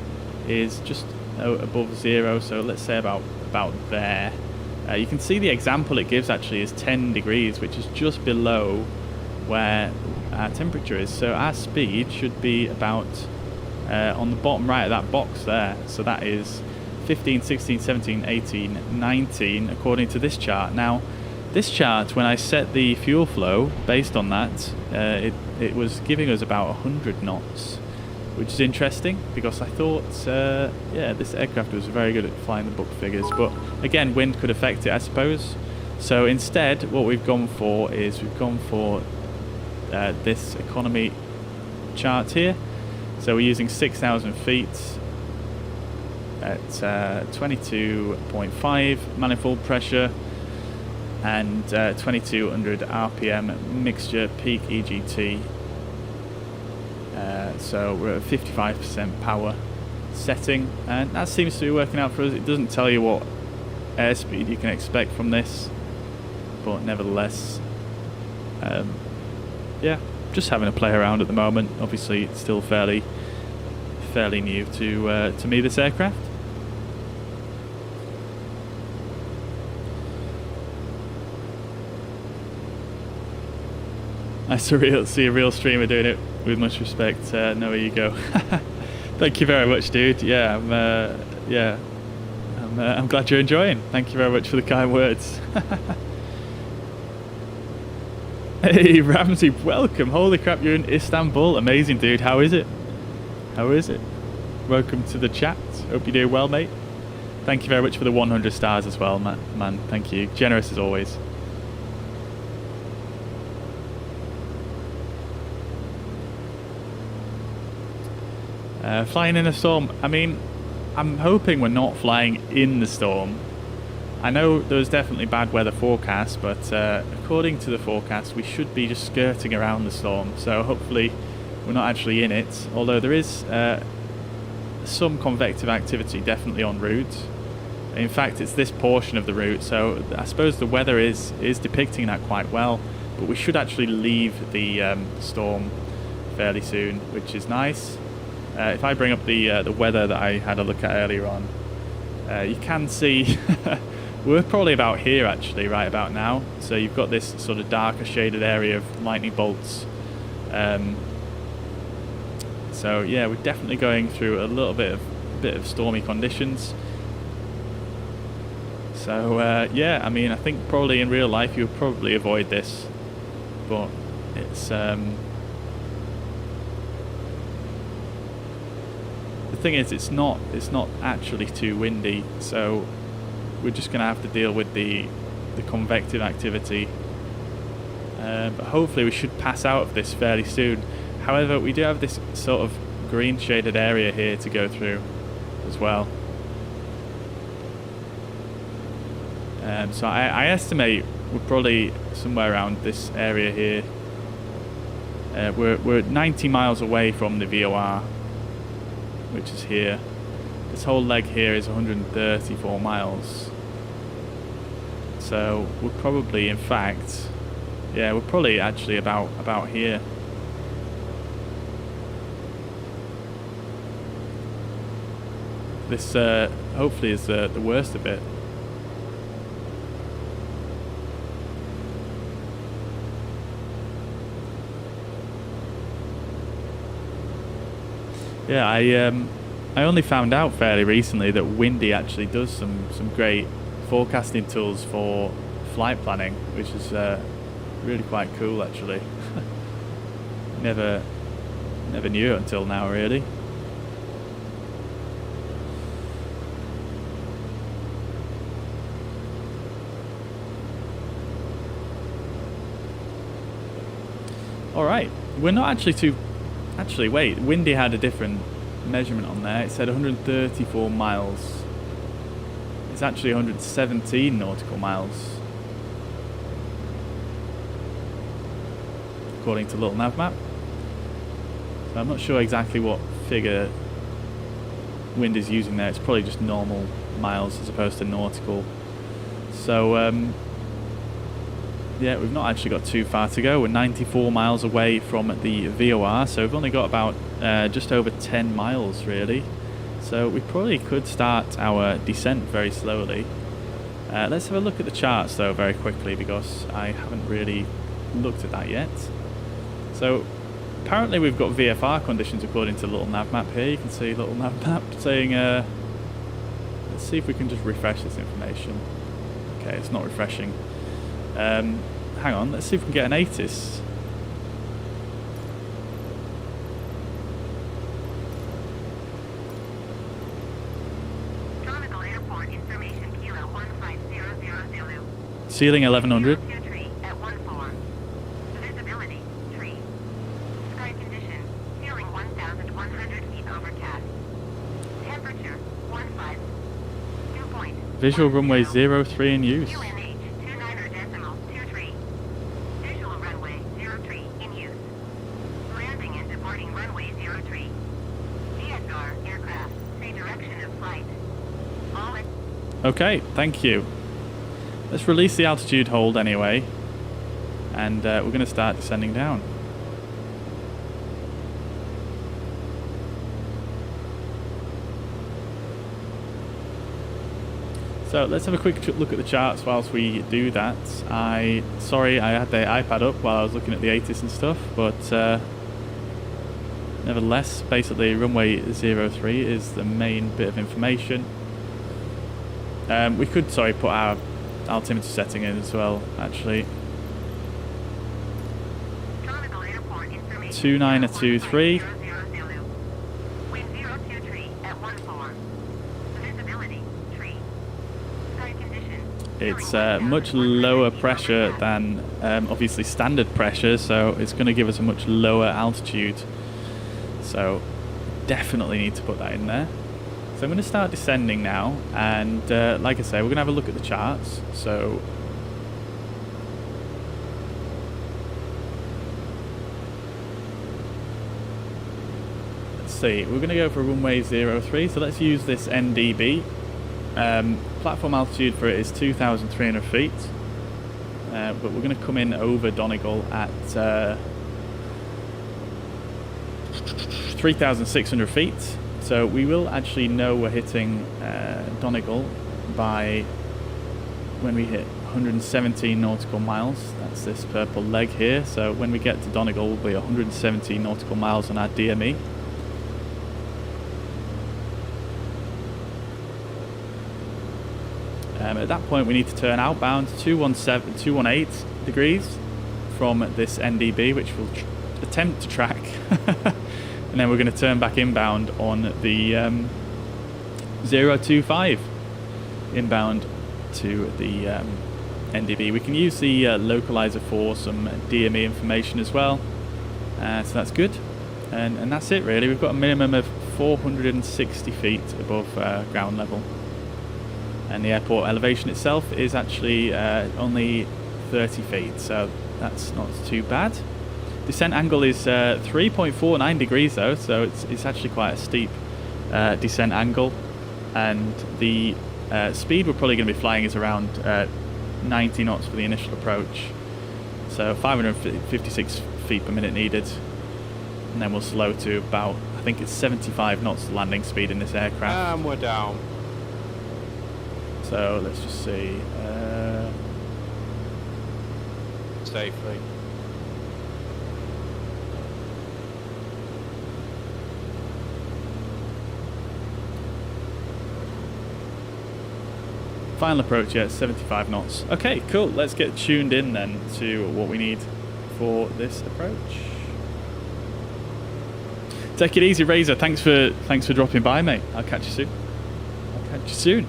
is just above 0, so let's say about there. You can see the example it gives actually is 10 degrees, which is just below where our temperature is. So our speed should be about on the bottom right of that box there. So that is 15, 16, 17, 18, 19 according to this chart. Now, this chart, when I set the fuel flow based on that, it was giving us about 100 knots. Which is interesting, because I thought, yeah, this aircraft was very good at flying the book figures, but again, wind could affect it, I suppose. So instead, what we've gone for is we've gone for this economy chart here. So we're using 6,000 feet at 22.5 manifold pressure and 2200 RPM mixture peak EGT. So we're at 55% power setting, and that seems to be working out for us. It doesn't tell you what airspeed you can expect from this, but nevertheless, yeah, just having a play around at the moment. Obviously it's still fairly new to me, this aircraft. I see a real streamer doing it with much respect. No, here you go. Thank you very much, dude. Yeah, I'm glad you're enjoying. Thank you very much for the kind words. Hey, Ramsey, welcome. Holy crap, you're in Istanbul. Amazing, dude. How is it? How is it? Welcome to the chat. Hope you're doing well, mate. Thank you very much for the 100 stars as well, man. Thank you. Generous as always. Flying in a storm. I mean, I'm hoping we're not flying in the storm. I know there's definitely bad weather forecast, but according to the forecast, we should be just skirting around the storm. So hopefully we're not actually in it. Although there is some convective activity definitely en route. In fact, it's this portion of the route. So I suppose the weather is depicting that quite well. But we should actually leave the storm fairly soon, which is nice. If I bring up the weather that I had a look at earlier on, you can see we're probably about here actually, right about now. So you've got this sort of darker shaded area of lightning bolts. So yeah, we're definitely going through a little bit of stormy conditions. So yeah, I mean, I think probably in real life you would probably avoid this, but it's the thing is, it's not actually too windy, so we're just going to have to deal with the convective activity. But hopefully we should pass out of this fairly soon. However, we do have this sort of green shaded area here to go through as well. So I estimate we're probably somewhere around this area here. We're 90 miles away from the VOR, which is here. This whole leg here is 134 miles. So we're probably, in fact, yeah, we're probably actually about here. This hopefully is the worst of it. Yeah, I only found out fairly recently that Windy actually does some great forecasting tools for flight planning, which is really quite cool actually. Never knew it until now, really. All right, we're not actually too. Actually, wait, Windy had a different measurement on there. It said 134 miles. It's actually 117 nautical miles, according to Little Nav Map. So I'm not sure exactly what figure Windy's using there. It's probably just normal miles as opposed to nautical. So yeah, we've not actually got too far to go. We're 94 miles away from the VOR, so we've only got about just over 10 miles really. So we probably could start our descent very slowly. Let's have a look at the charts though very quickly, because I haven't really looked at that yet. So apparently we've got VFR conditions according to Little Nav Map here. You can see Little Nav Map saying, let's see if we can just refresh this information. Okay, it's not refreshing. Hang on, let's see if we can get an ATIS. Ceiling 1100. Visual runway 03 in use. UNH 29.23. Visual runway 03 in use. Landing and departing runway 03. ESR aircraft, say direction of flight. All Okay, thank you. Let's release the altitude hold anyway. And we're going to start descending down. So let's have a quick look at the charts whilst we do that. Sorry, I had the iPad up while I was looking at the ATIS and stuff, but nevertheless, basically runway 03 is the main bit of information. We could, put our altimeter setting in as well, actually. 2923. Wind 023 at 14. Visibility 3. Sky condition. It's much lower pressure than obviously standard pressure, so it's going to give us a much lower altitude. So definitely need to put that in there. So I'm going to start descending now, and like I say, we're going to have a look at the charts. So let's see, we're going to go for runway 03, so let's use this NDB. Platform altitude for it is 2,300 feet, but we're going to come in over Donegal at 3,600 feet. So we will actually know we're hitting Donegal by when we hit 117 nautical miles. That's this purple leg here. So when we get to Donegal, we'll be 117 nautical miles on our DME. At that point, we need to turn outbound 218 degrees from this NDB, which we'll attempt to track. And then we're going to turn back inbound on the 025 inbound to the NDB. We can use the localizer for some DME information as well. So that's good. And that's it really. We've got a minimum of 460 feet above ground level. And the airport elevation itself is actually only 30 feet, so that's not too bad. Descent angle is 3.49 degrees though, so it's actually quite a steep descent angle. And the speed we're probably going to be flying is around 90 knots for the initial approach. So 556 feet per minute needed. And then we'll slow to about, I think it's 75 knots landing speed in this aircraft. And we're down. So let's just see. Safely. Final approach, yeah, 75 knots. Okay, cool. Let's get tuned in then to what we need for this approach. Take it easy, Razor. Thanks for dropping by, mate. I'll catch you soon.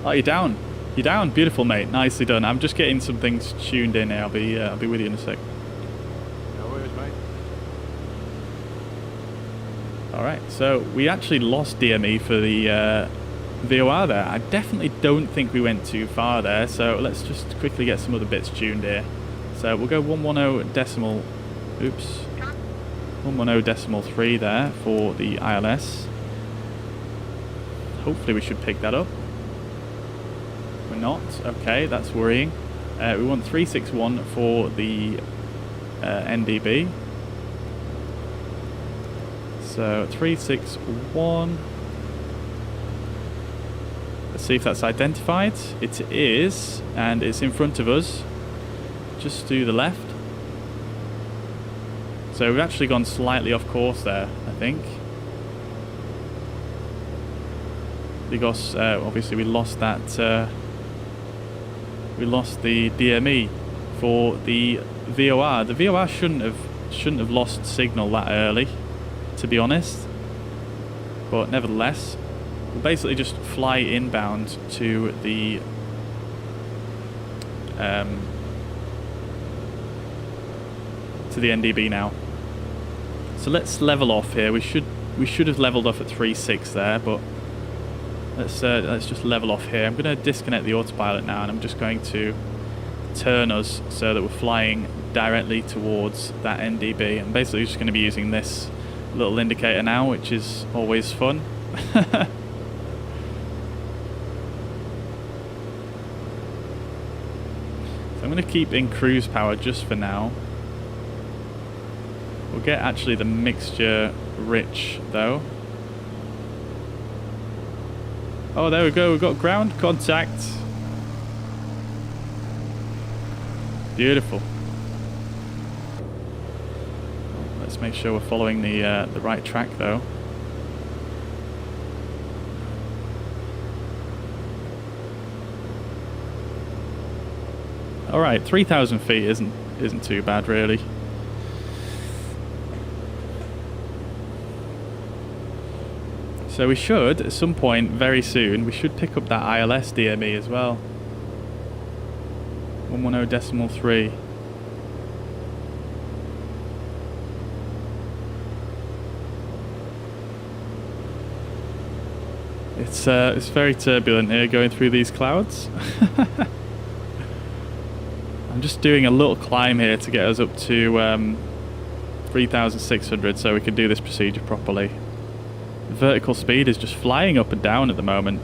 Oh, you're down. You're down. Beautiful, mate. Nicely done. I'm just getting some things tuned in here. I'll be with you in a sec. No worries, mate. Alright, so we actually lost DME for the VOR there. I definitely don't think we went too far there, so let's just quickly get some other bits tuned here. So we'll go 110.3 there for the ILS. Hopefully we should pick that up. We're not. Okay, that's worrying. We want 361 for the NDB. So 361. Let's see if that's identified. It is, and it's in front of us, just to the left. So we've actually gone slightly off course there, I think. Because obviously we lost that. We lost the DME for the VOR. The VOR shouldn't have lost signal that early, to be honest. But nevertheless, we'll basically just fly inbound to the NDB now. So let's level off here. We should We should have leveled off at 3.6 there, but let's just level off here. I'm going to disconnect the autopilot now, and I'm just going to turn us so that we're flying directly towards that NDB. I'm basically just going to be using this little indicator now, which is always fun. So I'm going to keep in cruise power just for now. We'll get actually the mixture rich though. Oh, there we go, we've got ground contact. Beautiful. Let's make sure we're following the right track though. All right, 3,000 feet isn't too bad really. So we should, at some point very soon, we should pick up that ILS DME as well. 110.3. It's very turbulent here going through these clouds. I'm just doing a little climb here to get us up to 3,600 so we can do this procedure properly. The vertical speed is just flying up and down at the moment.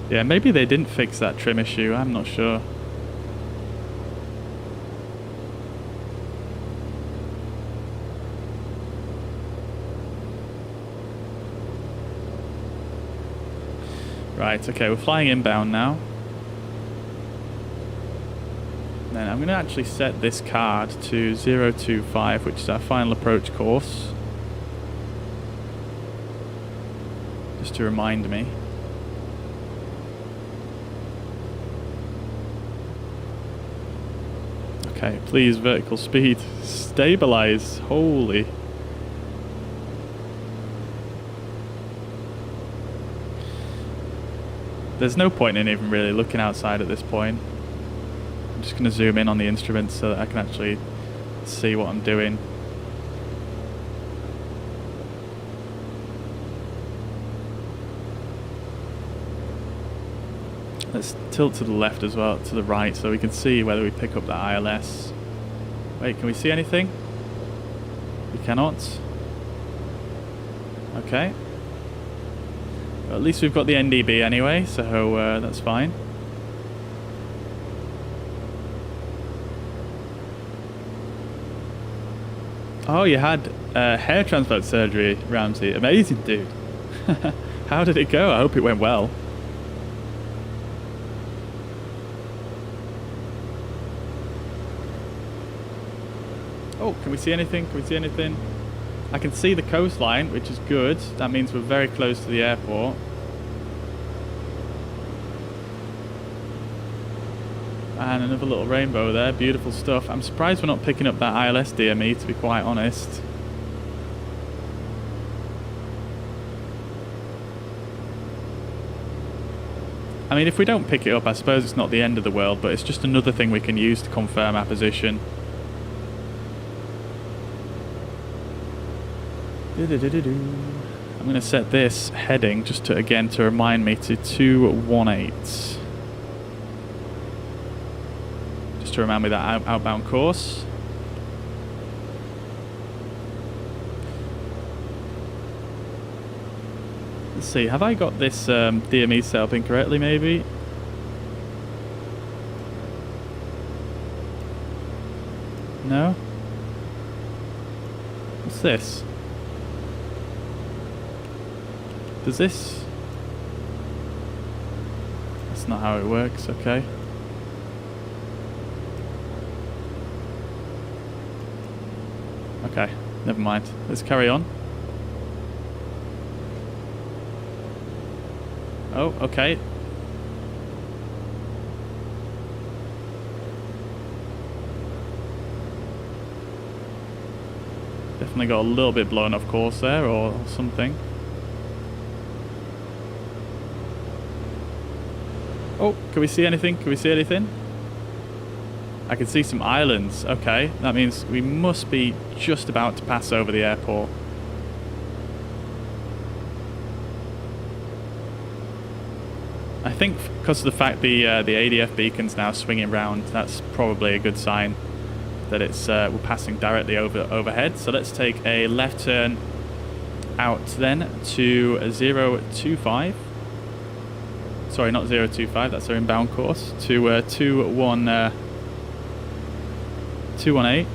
Yeah, maybe they didn't fix that trim issue, I'm not sure. Right, okay, we're flying inbound now. Then I'm going to actually set this card to 025, which is our final approach course. Just to remind me. Okay, please, vertical speed. Stabilize. Holy. There's no point in even really looking outside at this point. I'm just going to zoom in on the instruments so that I can actually see what I'm doing. Let's tilt to the left as well, to the right, so we can see whether we pick up that ILS. Wait, can we see anything? We cannot. Okay. Well, at least we've got the NDB anyway, so that's fine. Oh, you had hair transplant surgery, Ramsey. Amazing, dude. How did it go? I hope it went well. Oh, can we see anything? Can we see anything? I can see the coastline, which is good. That means we're very close to the airport. And another little rainbow there. Beautiful stuff. I'm surprised we're not picking up that ILS DME, to be quite honest. I mean, if we don't pick it up, I suppose it's not the end of the world, but it's just another thing we can use to confirm our position. I'm going to set this heading just to, again, to remind me, to 218. Just to remind me that outbound course. Let's see, have I got this DME set up incorrectly maybe? No? What's this? Does this? That's not how it works, okay. Okay, never mind. Let's carry on. Oh, okay. Definitely got a little bit blown off course there or something. Oh, can we see anything? Can we see anything? I can see some islands. Okay, that means we must be just about to pass over the airport. I think because of the fact the ADF beacon's now swinging round, that's probably a good sign that it's we're passing directly overhead. So let's take a left turn out then to 025. Sorry, not 025, that's our inbound course, to 218.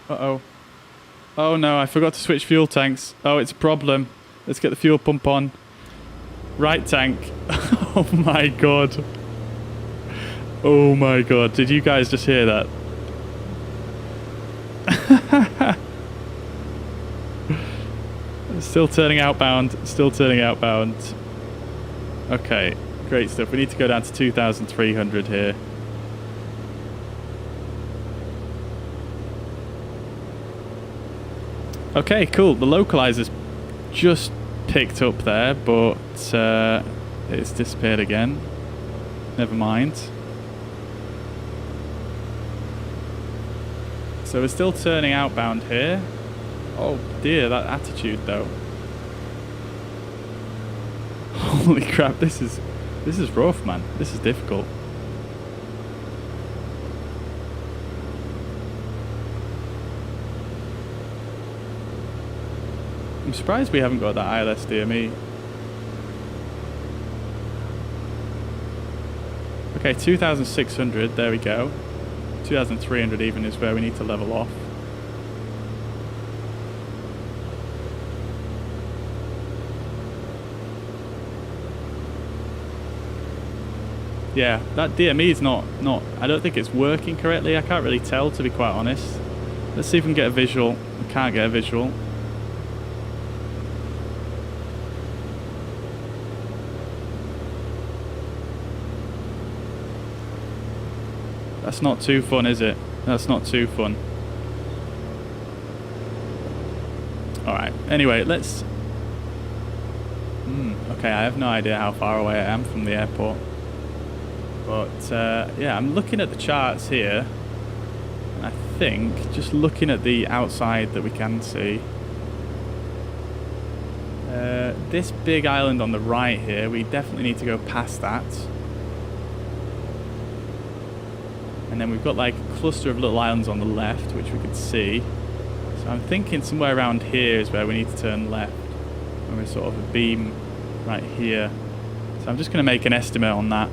Uh-oh. Oh no, I forgot to switch fuel tanks. Oh, it's a problem. Let's get the fuel pump on. Right tank. Oh my god. Oh my god, did you guys just hear that? Still turning outbound, still turning outbound. Okay, great stuff. We need to go down to 2,300 here. Okay, cool. The localizer's just picked up there, but it's disappeared again. Never mind. So we're still turning outbound here. Oh dear, that attitude though. Holy crap, this is rough, man. This is difficult. I'm surprised we haven't got that ILS DME. Okay, 2,600, there we go. 2,300 even is where we need to level off. Yeah, that DME is not, I don't think it's working correctly. I can't really tell, to be quite honest. Let's see if we can get a visual. We can't get a visual. That's not too fun, is it? That's not too fun. Alright, anyway, let's... okay, I have no idea how far away I am from the airport. But, yeah, I'm looking at the charts here. And I think, just looking at the outside that we can see... this big island on the right here, we definitely need to go past that. And then we've got like a cluster of little islands on the left, which we could see. So I'm thinking somewhere around here is where we need to turn left. And we're sort of a beam right here. So I'm just going to make an estimate on that.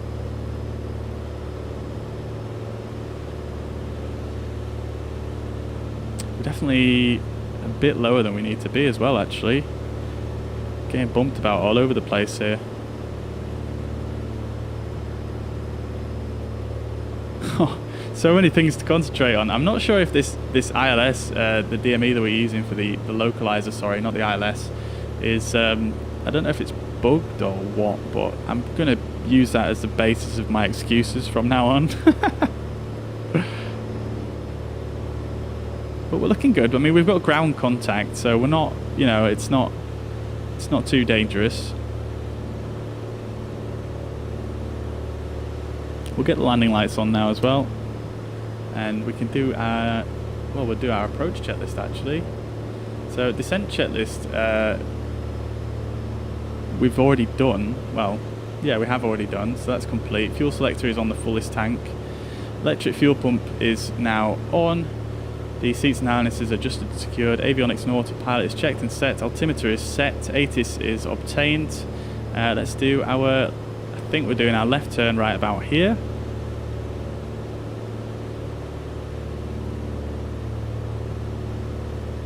We're definitely a bit lower than we need to be as well, actually. Getting bumped about all over the place here. So many things to concentrate on. I'm not sure if this ILS, the DME that we're using for the localizer, sorry, not the ILS, is, I don't know if it's bugged or what, but I'm going to use that as the basis of my excuses from now on. But we're looking good. I mean, we've got ground contact, so we're not, you know, it's not too dangerous. We'll get the landing lights on now as well. And we can do our, well, we'll do our approach checklist actually. So descent checklist, we've already done. Well, yeah, we have already done, so that's complete. Fuel selector is on the fullest tank. Electric fuel pump is now on. The seats and harnesses are adjusted and secured. Avionics and autopilot is checked and set. Altimeter is set. ATIS is obtained. Let's do our, I think we're doing our left turn right about here.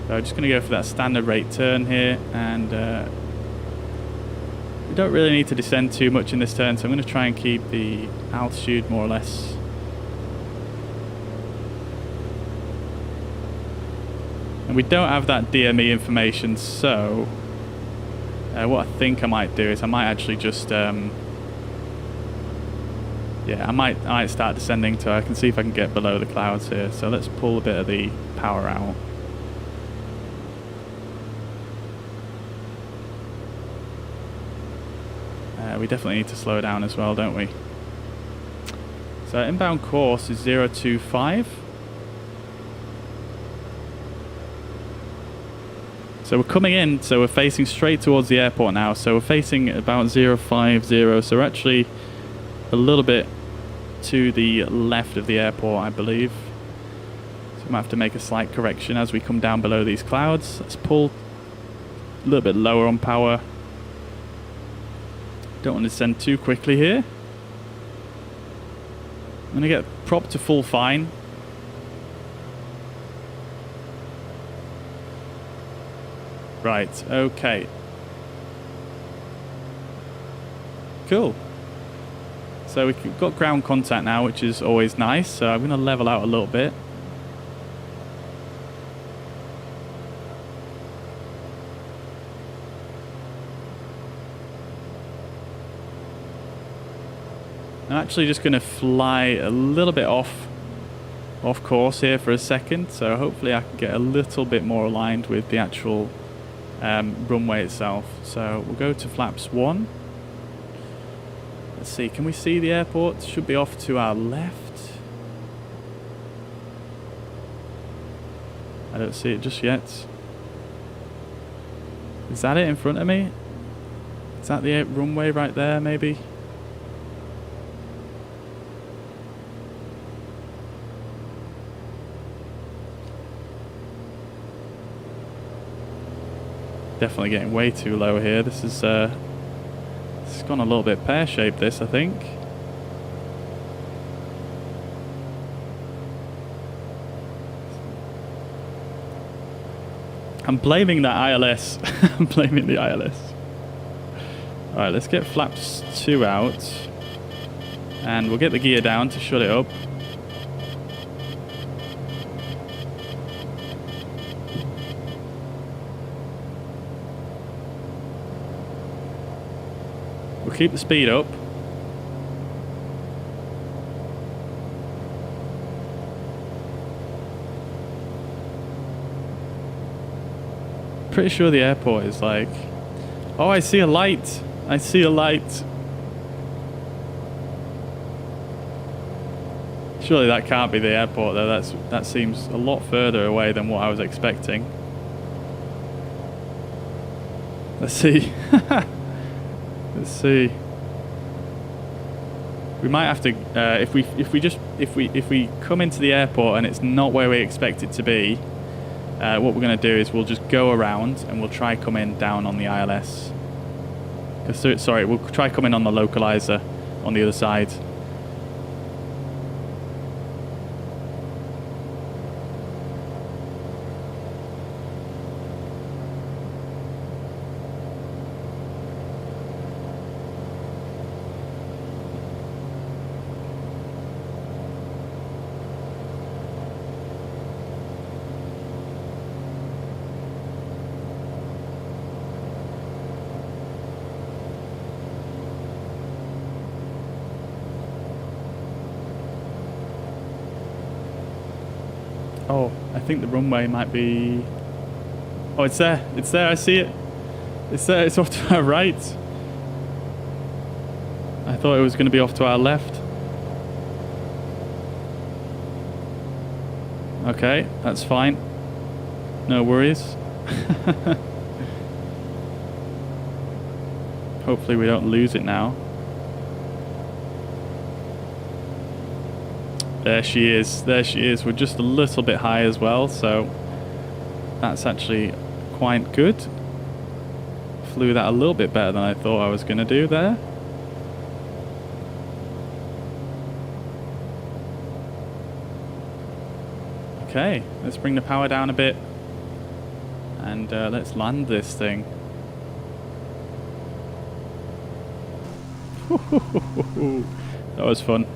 So I'm just going to go for that standard rate turn here, and we don't really need to descend too much in this turn, so I'm going to try and keep the altitude more or less. And we don't have that DME information, so what I think I might do is I might actually just Yeah, I might start descending so I can see if I can get below the clouds here. So let's pull a bit of the power out. We definitely need to slow down as well, don't we? So inbound course is 025. So we're coming in, so we're facing straight towards the airport now. So we're facing about 050, so we're actually a little bit to the left of the airport, I believe. So we might have to make a slight correction as we come down below these clouds. Let's pull a little bit lower on power. Don't want to descend too quickly here. I'm going to get propped to full fine. Right, okay. Cool. So we've got ground contact now, which is always nice. So I'm going to level out a little bit. I'm actually just going to fly a little bit off course here for a second, so hopefully I can get a little bit more aligned with the actual runway itself. So we'll go to flaps 1. Let's see, can we see the airport? Should be off to our left. I don't see it just yet. Is that it in front of me? Is that the runway right there, maybe? Definitely getting way too low here. This is gone a little bit pear-shaped, this, I think. I'm blaming that ILS. I'm blaming the ILS. Alright, let's get flaps 2 out. And we'll get the gear down to shut it up. We'll keep the speed up. Pretty sure the airport is like... Oh, I see a light. I see a light. Surely that can't be the airport though. That seems a lot further away than what I was expecting. Let's see. Let's see. We might have to if we come into the airport and it's not where we expect it to be, what we're going to do is we'll just go around and we'll try come in down on the ILS. Sorry, we'll try come in on the localizer on the other side. Oh, I think the runway might be... Oh, it's there. It's there. I see it. It's there. It's off to our right. I thought it was going to be off to our left. Okay, that's fine. No worries. Hopefully we don't lose it now. There she is. There she is. We're just a little bit high as well, so that's actually quite good. Flew that a little bit better than I thought I was going to do there. Okay, let's bring the power down a bit and let's land this thing. That was fun.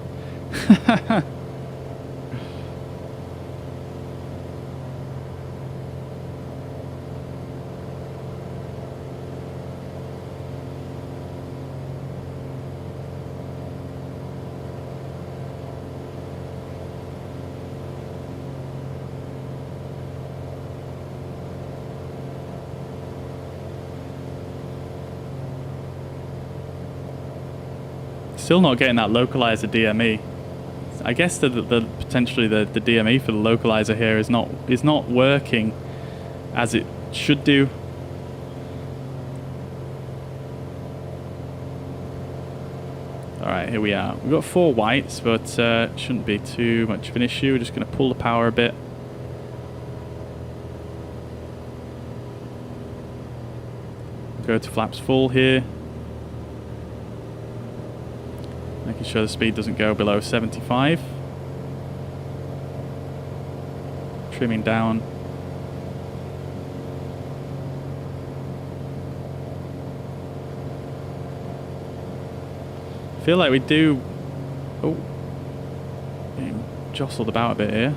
Still not getting that localizer DME. I guess the potentially the DME for the localizer here is not working as it should do. Alright, here we are. We've got 4 whites, but shouldn't be too much of an issue. We're just going to pull the power a bit. Go to flaps full here. Making sure the speed doesn't go below 75. Trimming down. Feel like we do. Oh, getting jostled about a bit here.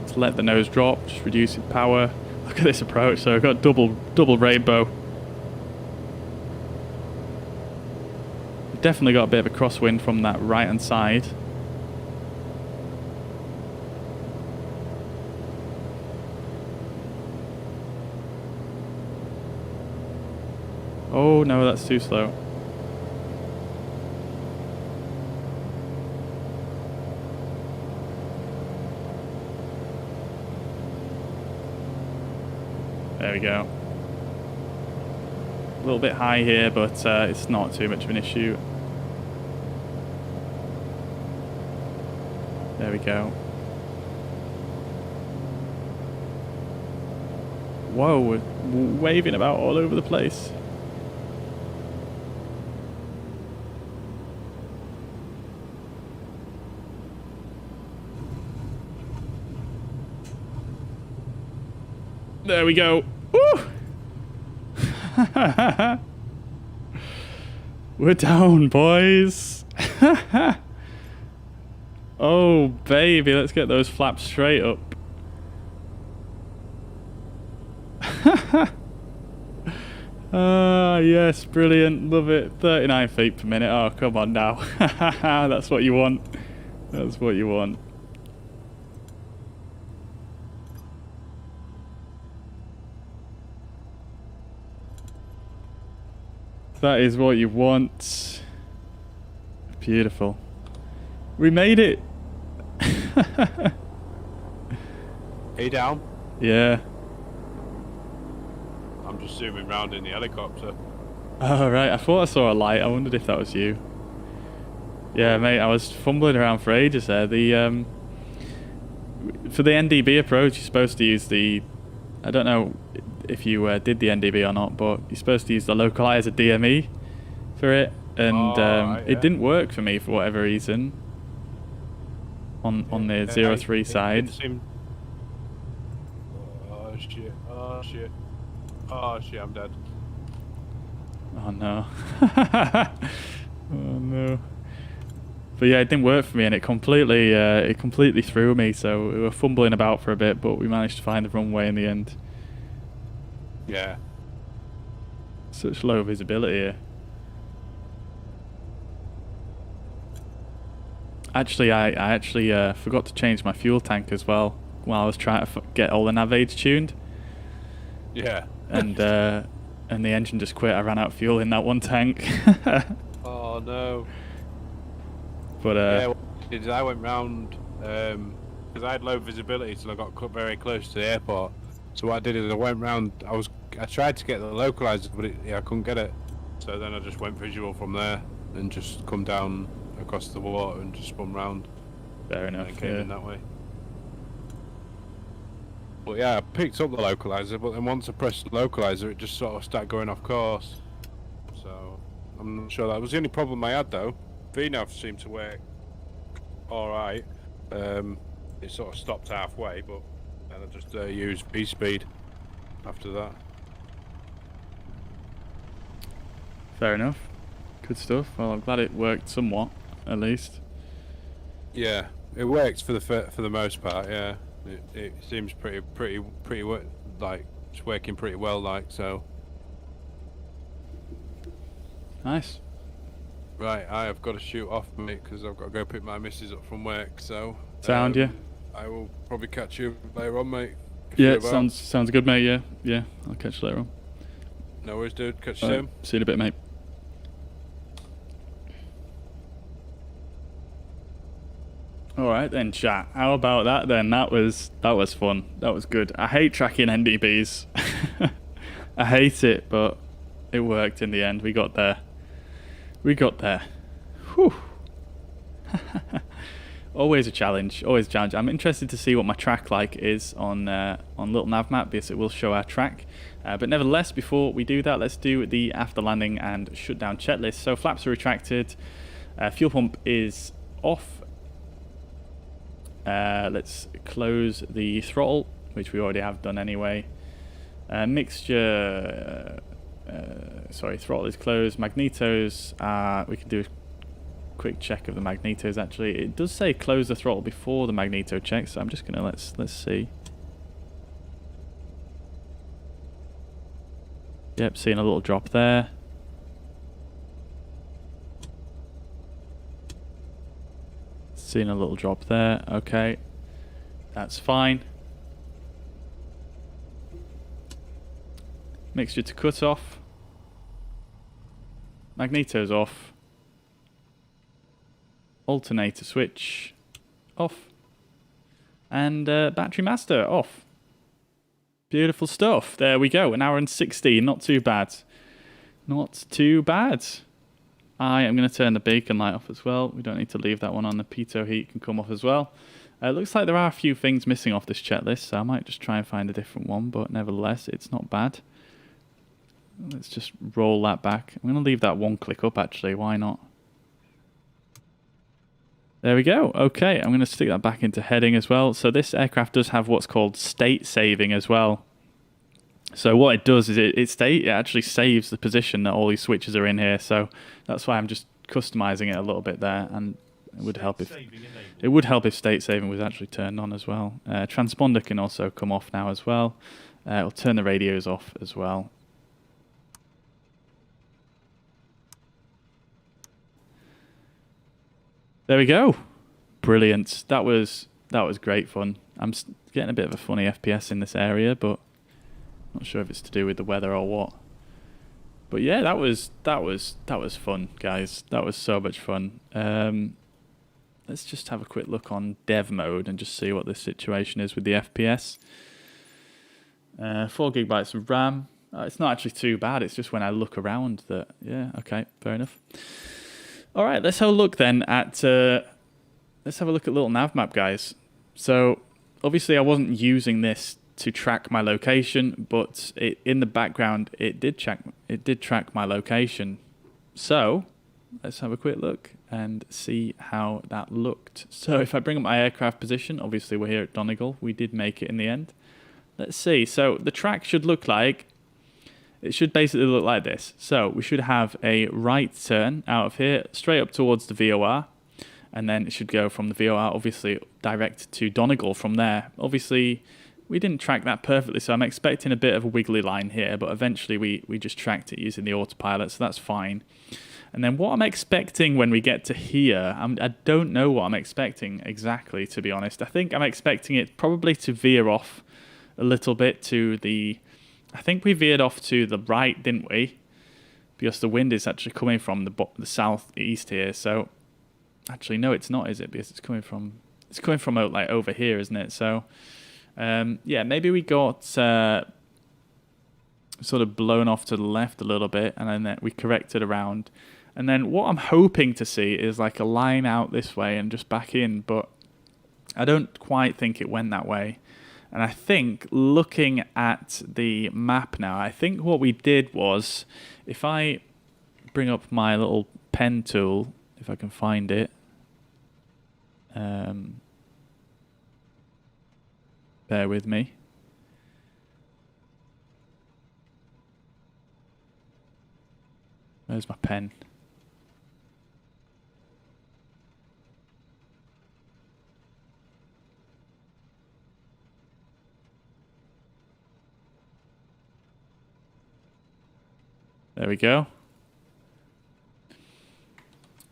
Let's let the nose drop, just reducing power. Look at this approach. So I've got double rainbow. Definitely got a bit of a crosswind from that right hand side. Oh no, that's too slow. There we go. A little bit high here, but it's not too much of an issue. There we go. Whoa, we're waving about all over the place. There we go. Woo! We're down, boys. Oh, baby, let's get those flaps straight up. Ah, yes, brilliant. Love it. 39 feet per minute. Oh, come on now. That's what you want. That's what you want. That is what you want. Beautiful. We made it. Are you down? Yeah. I'm just zooming round in the helicopter. Oh, right. I thought I saw a light. I wondered if that was you. Yeah, mate, I was fumbling around for ages there. The for the NDB approach, you're supposed to use the... I don't know if you did the NDB or not, but you're supposed to use the localizer DME for it. And right, yeah. it didn't work for me for whatever reason. On the 03 side. Oh shit, oh shit. Oh shit, I'm dead. Oh no. Oh no. But yeah, it didn't work for me, and it completely threw me, so we were fumbling about for a bit, but we managed to find the runway in the end. Yeah. Such low visibility here. Actually, I actually forgot to change my fuel tank as well while I was trying to get all the navaids tuned. Yeah. And the engine just quit. I ran out of fuel in that one tank. Oh no. But yeah, what I did is I went round because I had low visibility till I got very close to the airport. So what I did is I went round. I tried to get the localizer, but I couldn't get it. So then I just went visual from there and just come down across the water and just spun round. Fair enough. And came in that way. But yeah, I picked up the localizer, but then once I pressed the localizer, it just sort of started going off course. So I'm not sure that was the only problem I had though. VNAV seemed to work alright. It sort of stopped halfway, but then I just used V-speed after that. Fair enough. Good stuff. Well, I'm glad it worked somewhat, at least. Yeah, it works for the most part. Yeah, it seems pretty like it's working pretty well. Like so. Nice. Right, I have got to shoot off, mate, because I've got to go pick my missus up from work. So. Sound, yeah. I will probably catch you later on, mate. See Yeah, you it about. sounds good, mate. Yeah, yeah. I'll catch you later on. No worries, dude. Catch you All right, soon. see you in a bit, mate. All right then, chat. How about that then? That was fun. That was good. I hate tracking NDBs. I hate it, but it worked in the end. We got there. We got there. Whew. Always a challenge. Always a challenge. I'm interested to see what my track like is on little Nav Map, because it will show our track. But nevertheless, before we do that, let's do the after landing and shutdown checklist. So flaps are retracted. Fuel pump is off. Let's close the throttle, which we already have done anyway. Mixture. Sorry, throttle is closed. Magnetos. We can do a quick check of the magnetos. Actually, it does say close the throttle before the magneto check. So I'm just gonna let's see. Yep, seeing a little drop there. Seeing a little drop there. Okay, that's fine. Mixture to cut off. Magneto's off. Alternator switch off. And battery master off. Beautiful stuff. There we go. 1 hour and 16. Not too bad. Not too bad. I am going to turn the beacon light off as well. We don't need to leave that one on. The pitot heat can come off as well. It looks like there are a few things missing off this checklist, so I might just try and find a different one, but nevertheless, it's not bad. Let's just roll that back. I'm going to leave that one click up, actually. Why not? There we go. Okay, I'm going to stick that back into heading as well. So this aircraft does have what's called state saving as well. So what it does is it actually saves the position that all these switches are in here. So that's why I'm just customizing it a little bit there, and it would help if state saving was actually turned on as well. Transponder can also come off now as well. It'll turn the radios off as well. There we go. Brilliant. That was great fun. I'm getting a bit of a funny FPS in this area, but not sure if it's to do with the weather or what. But yeah, that was fun, guys. That was so much fun. Let's just have a quick look on dev mode and just see what the situation is with the FPS. 4 gigabytes of RAM. It's not actually too bad. It's just when I look around that, yeah, okay, fair enough. All right, let's have a look then at little Nav Map, guys. So obviously I wasn't using this to track my location, but in the background it did track my location. So let's have a quick look and see how that looked. So if I bring up my aircraft position, obviously we're here at Donegal. We did make it in the end. Let's see. So the track should look like, it should basically look like this. So we should have a right turn out of here, straight up towards the VOR, and then it should go from the VOR, obviously, direct to Donegal from there. Obviously, we didn't track that perfectly, so I'm expecting a bit of a wiggly line here, but eventually we just tracked it using the autopilot, so that's fine. And then what I'm expecting when we get to here, I don't know what I'm expecting exactly, to be honest. I think I'm expecting it probably to veer off a little bit to the... I think we veered off to the right, didn't we? Because the wind is actually coming from the southeast here. So, actually, no, it's not, is it? Because it's coming from like over here, isn't it? So, yeah, maybe we got sort of blown off to the left a little bit, and then we corrected around. And then what I'm hoping to see is like a line out this way and just back in, but I don't quite think it went that way. And I think, looking at the map now, I think what we did was, if I bring up my little pen tool, if I can find it, bear with me. Where's my pen? There we go.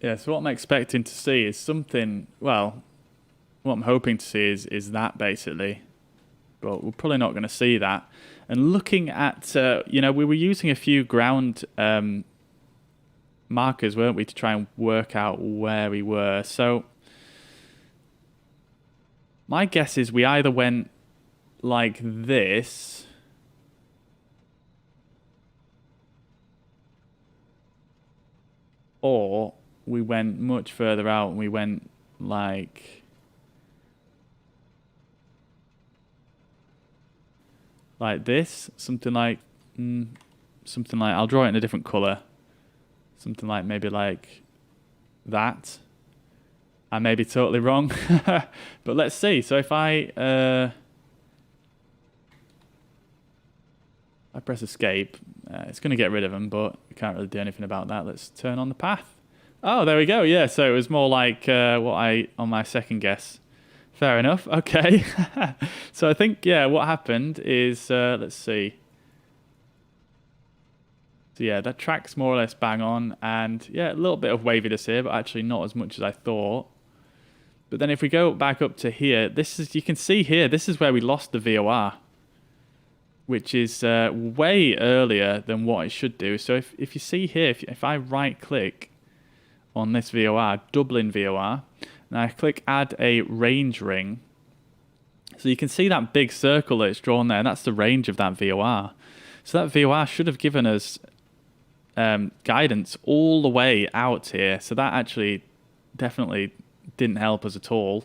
Yeah, so what I'm expecting to see is something, well, what I'm hoping to see is that basically. but we're probably not going to see that. And looking at, you know, we were using a few ground markers, weren't we, to try and work out where we were. So my guess is we either went like this, or we went much further out and we went like this, something like I'll draw it in a different color, something like maybe like that. I may be totally wrong, but let's see. So if I press escape, it's going to get rid of them, but we can't really do anything about that. Let's turn on the path. Oh, there we go. Yeah, so it was more like what on my second guess. Fair enough. Okay. So I think, yeah, what happened is, let's see. So yeah, that track's more or less bang on, and yeah, a little bit of waviness here, but actually not as much as I thought. But then if we go back up to here, this is, you can see here, this is where we lost the VOR, which is way earlier than what it should do. So if you see here, if I right click on this VOR, doubling VOR, and I click add a range ring, so you can see that big circle that's drawn there, that's the range of that VOR. So that VOR should have given us guidance all the way out here. So that actually definitely didn't help us at all,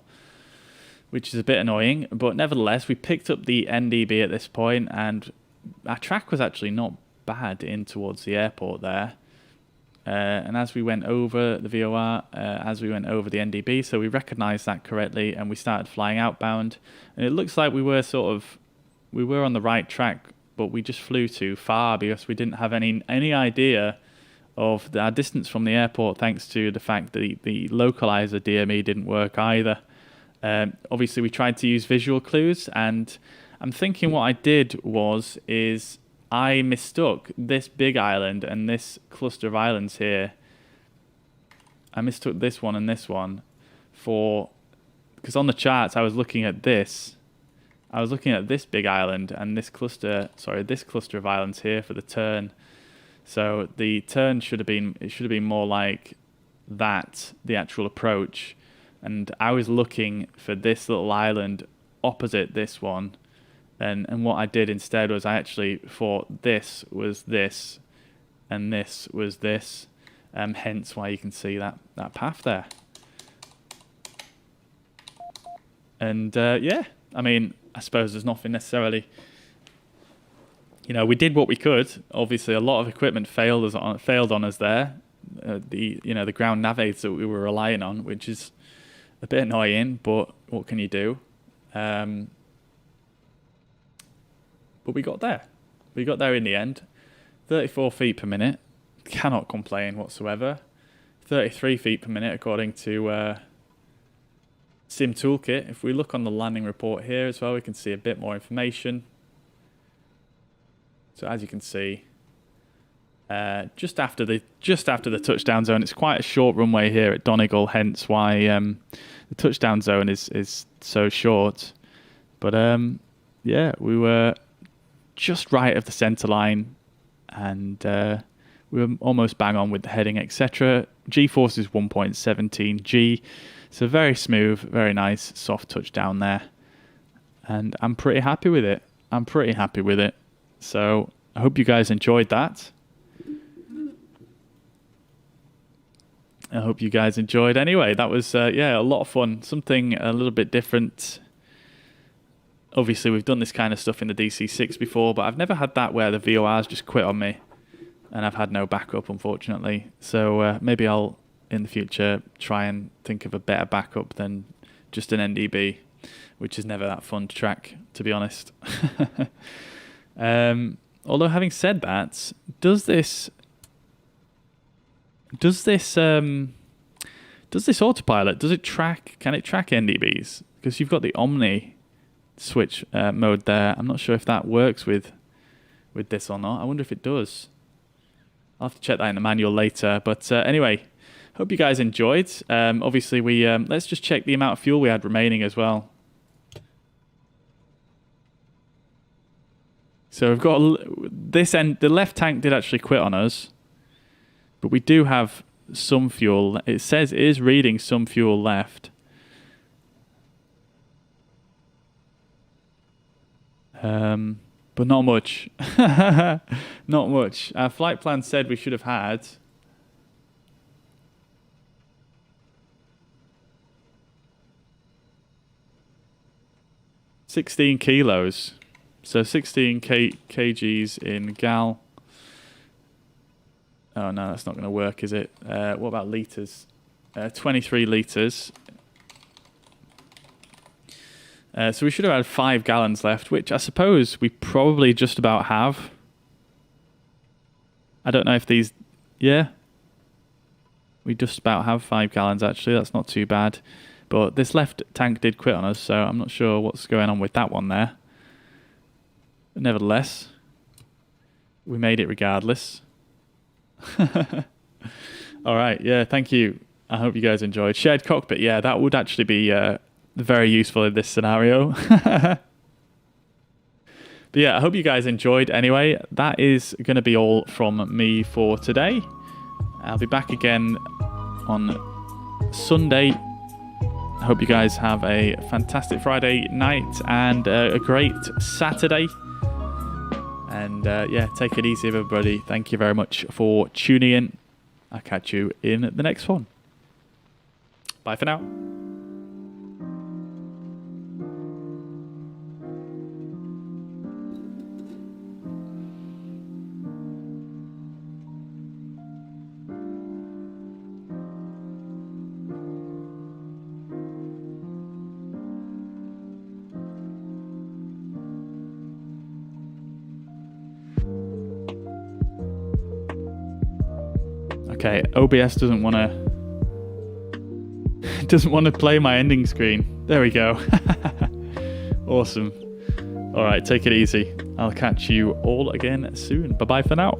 which is a bit annoying. But nevertheless, we picked up the NDB at this point, and our track was actually not bad in towards the airport there. And as we went over the VOR, as we went over the NDB, so we recognized that correctly, and we started flying outbound. And it looks like we were on the right track, but we just flew too far because we didn't have any idea of our distance from the airport, thanks to the fact that the localizer DME didn't work either. Obviously, we tried to use visual clues, and I'm thinking what I did is I mistook this big island and this cluster of islands here. I mistook this one and this one for, because on the charts I was looking at this. I was looking at this big island and this cluster of islands here for the turn. So the turn should have been more like that, the actual approach. And I was looking for this little island opposite this one. And what I did instead was I actually thought this was this and this was this. Hence why you can see that path there. And yeah, I mean, I suppose there's nothing necessarily, you know, we did what we could. Obviously, a lot of equipment failed on us there. The ground navaids that we were relying on, which is a bit annoying, but what can you do? But we got there. We got there in the end. 34 feet per minute. Cannot complain whatsoever. 33 feet per minute according to Sim Toolkit. If we look on the landing report here as well, we can see a bit more information. So as you can see, just after the touchdown zone, it's quite a short runway here at Donegal, hence why the touchdown zone is so short. But yeah, we were just right of the center line, and we were almost bang on with the heading, etc. G-force is 1.17 G, so very smooth, very nice, soft touchdown there, and I'm pretty happy with it. So I hope you guys enjoyed that. I hope you guys enjoyed. Anyway, that was yeah, a lot of fun. Something a little bit different. Obviously, we've done this kind of stuff in the DC-6 before, but I've never had that where the VORs just quit on me, and I've had no backup, unfortunately. So maybe I'll, in the future, try and think of a better backup than just an NDB, which is never that fun to track, to be honest. Although, having said that, does this autopilot, can it track NDBs? Because you've got the Omni switch mode there. I'm not sure if that works with this or not. I wonder if it does. I'll have to check that in the manual later. But anyway, hope you guys enjoyed. Obviously, we let's just check the amount of fuel we had remaining as well. So we've got this end. The left tank did actually quit on us, but we do have some fuel. It says it is reading some fuel left. But not much. Not much. Our flight plan said we should have had 16 kilos. So 16 kgs in gal. Oh no, that's not going to work, is it? What about litres? 23 litres. So we should have had 5 gallons left, which I suppose we probably just about have. I don't know if these... Yeah. We just about have 5 gallons, actually. That's not too bad. But this left tank did quit on us, so I'm not sure what's going on with that one there. But nevertheless, we made it regardless. All right, yeah, thank you. I hope you guys enjoyed. Shared cockpit, yeah, that would actually be very useful in this scenario. But yeah, I hope you guys enjoyed anyway. That is going to be all from me for today. I'll be back again on Sunday. I hope you guys have a fantastic Friday night and a great Saturday. And yeah, take it easy, everybody. Thank you very much for tuning in. I'll catch you in the next one. Bye for now. Okay, OBS doesn't want to play my ending screen. There we go. Awesome. All right, take it easy. I'll catch you all again soon. Bye-bye for now.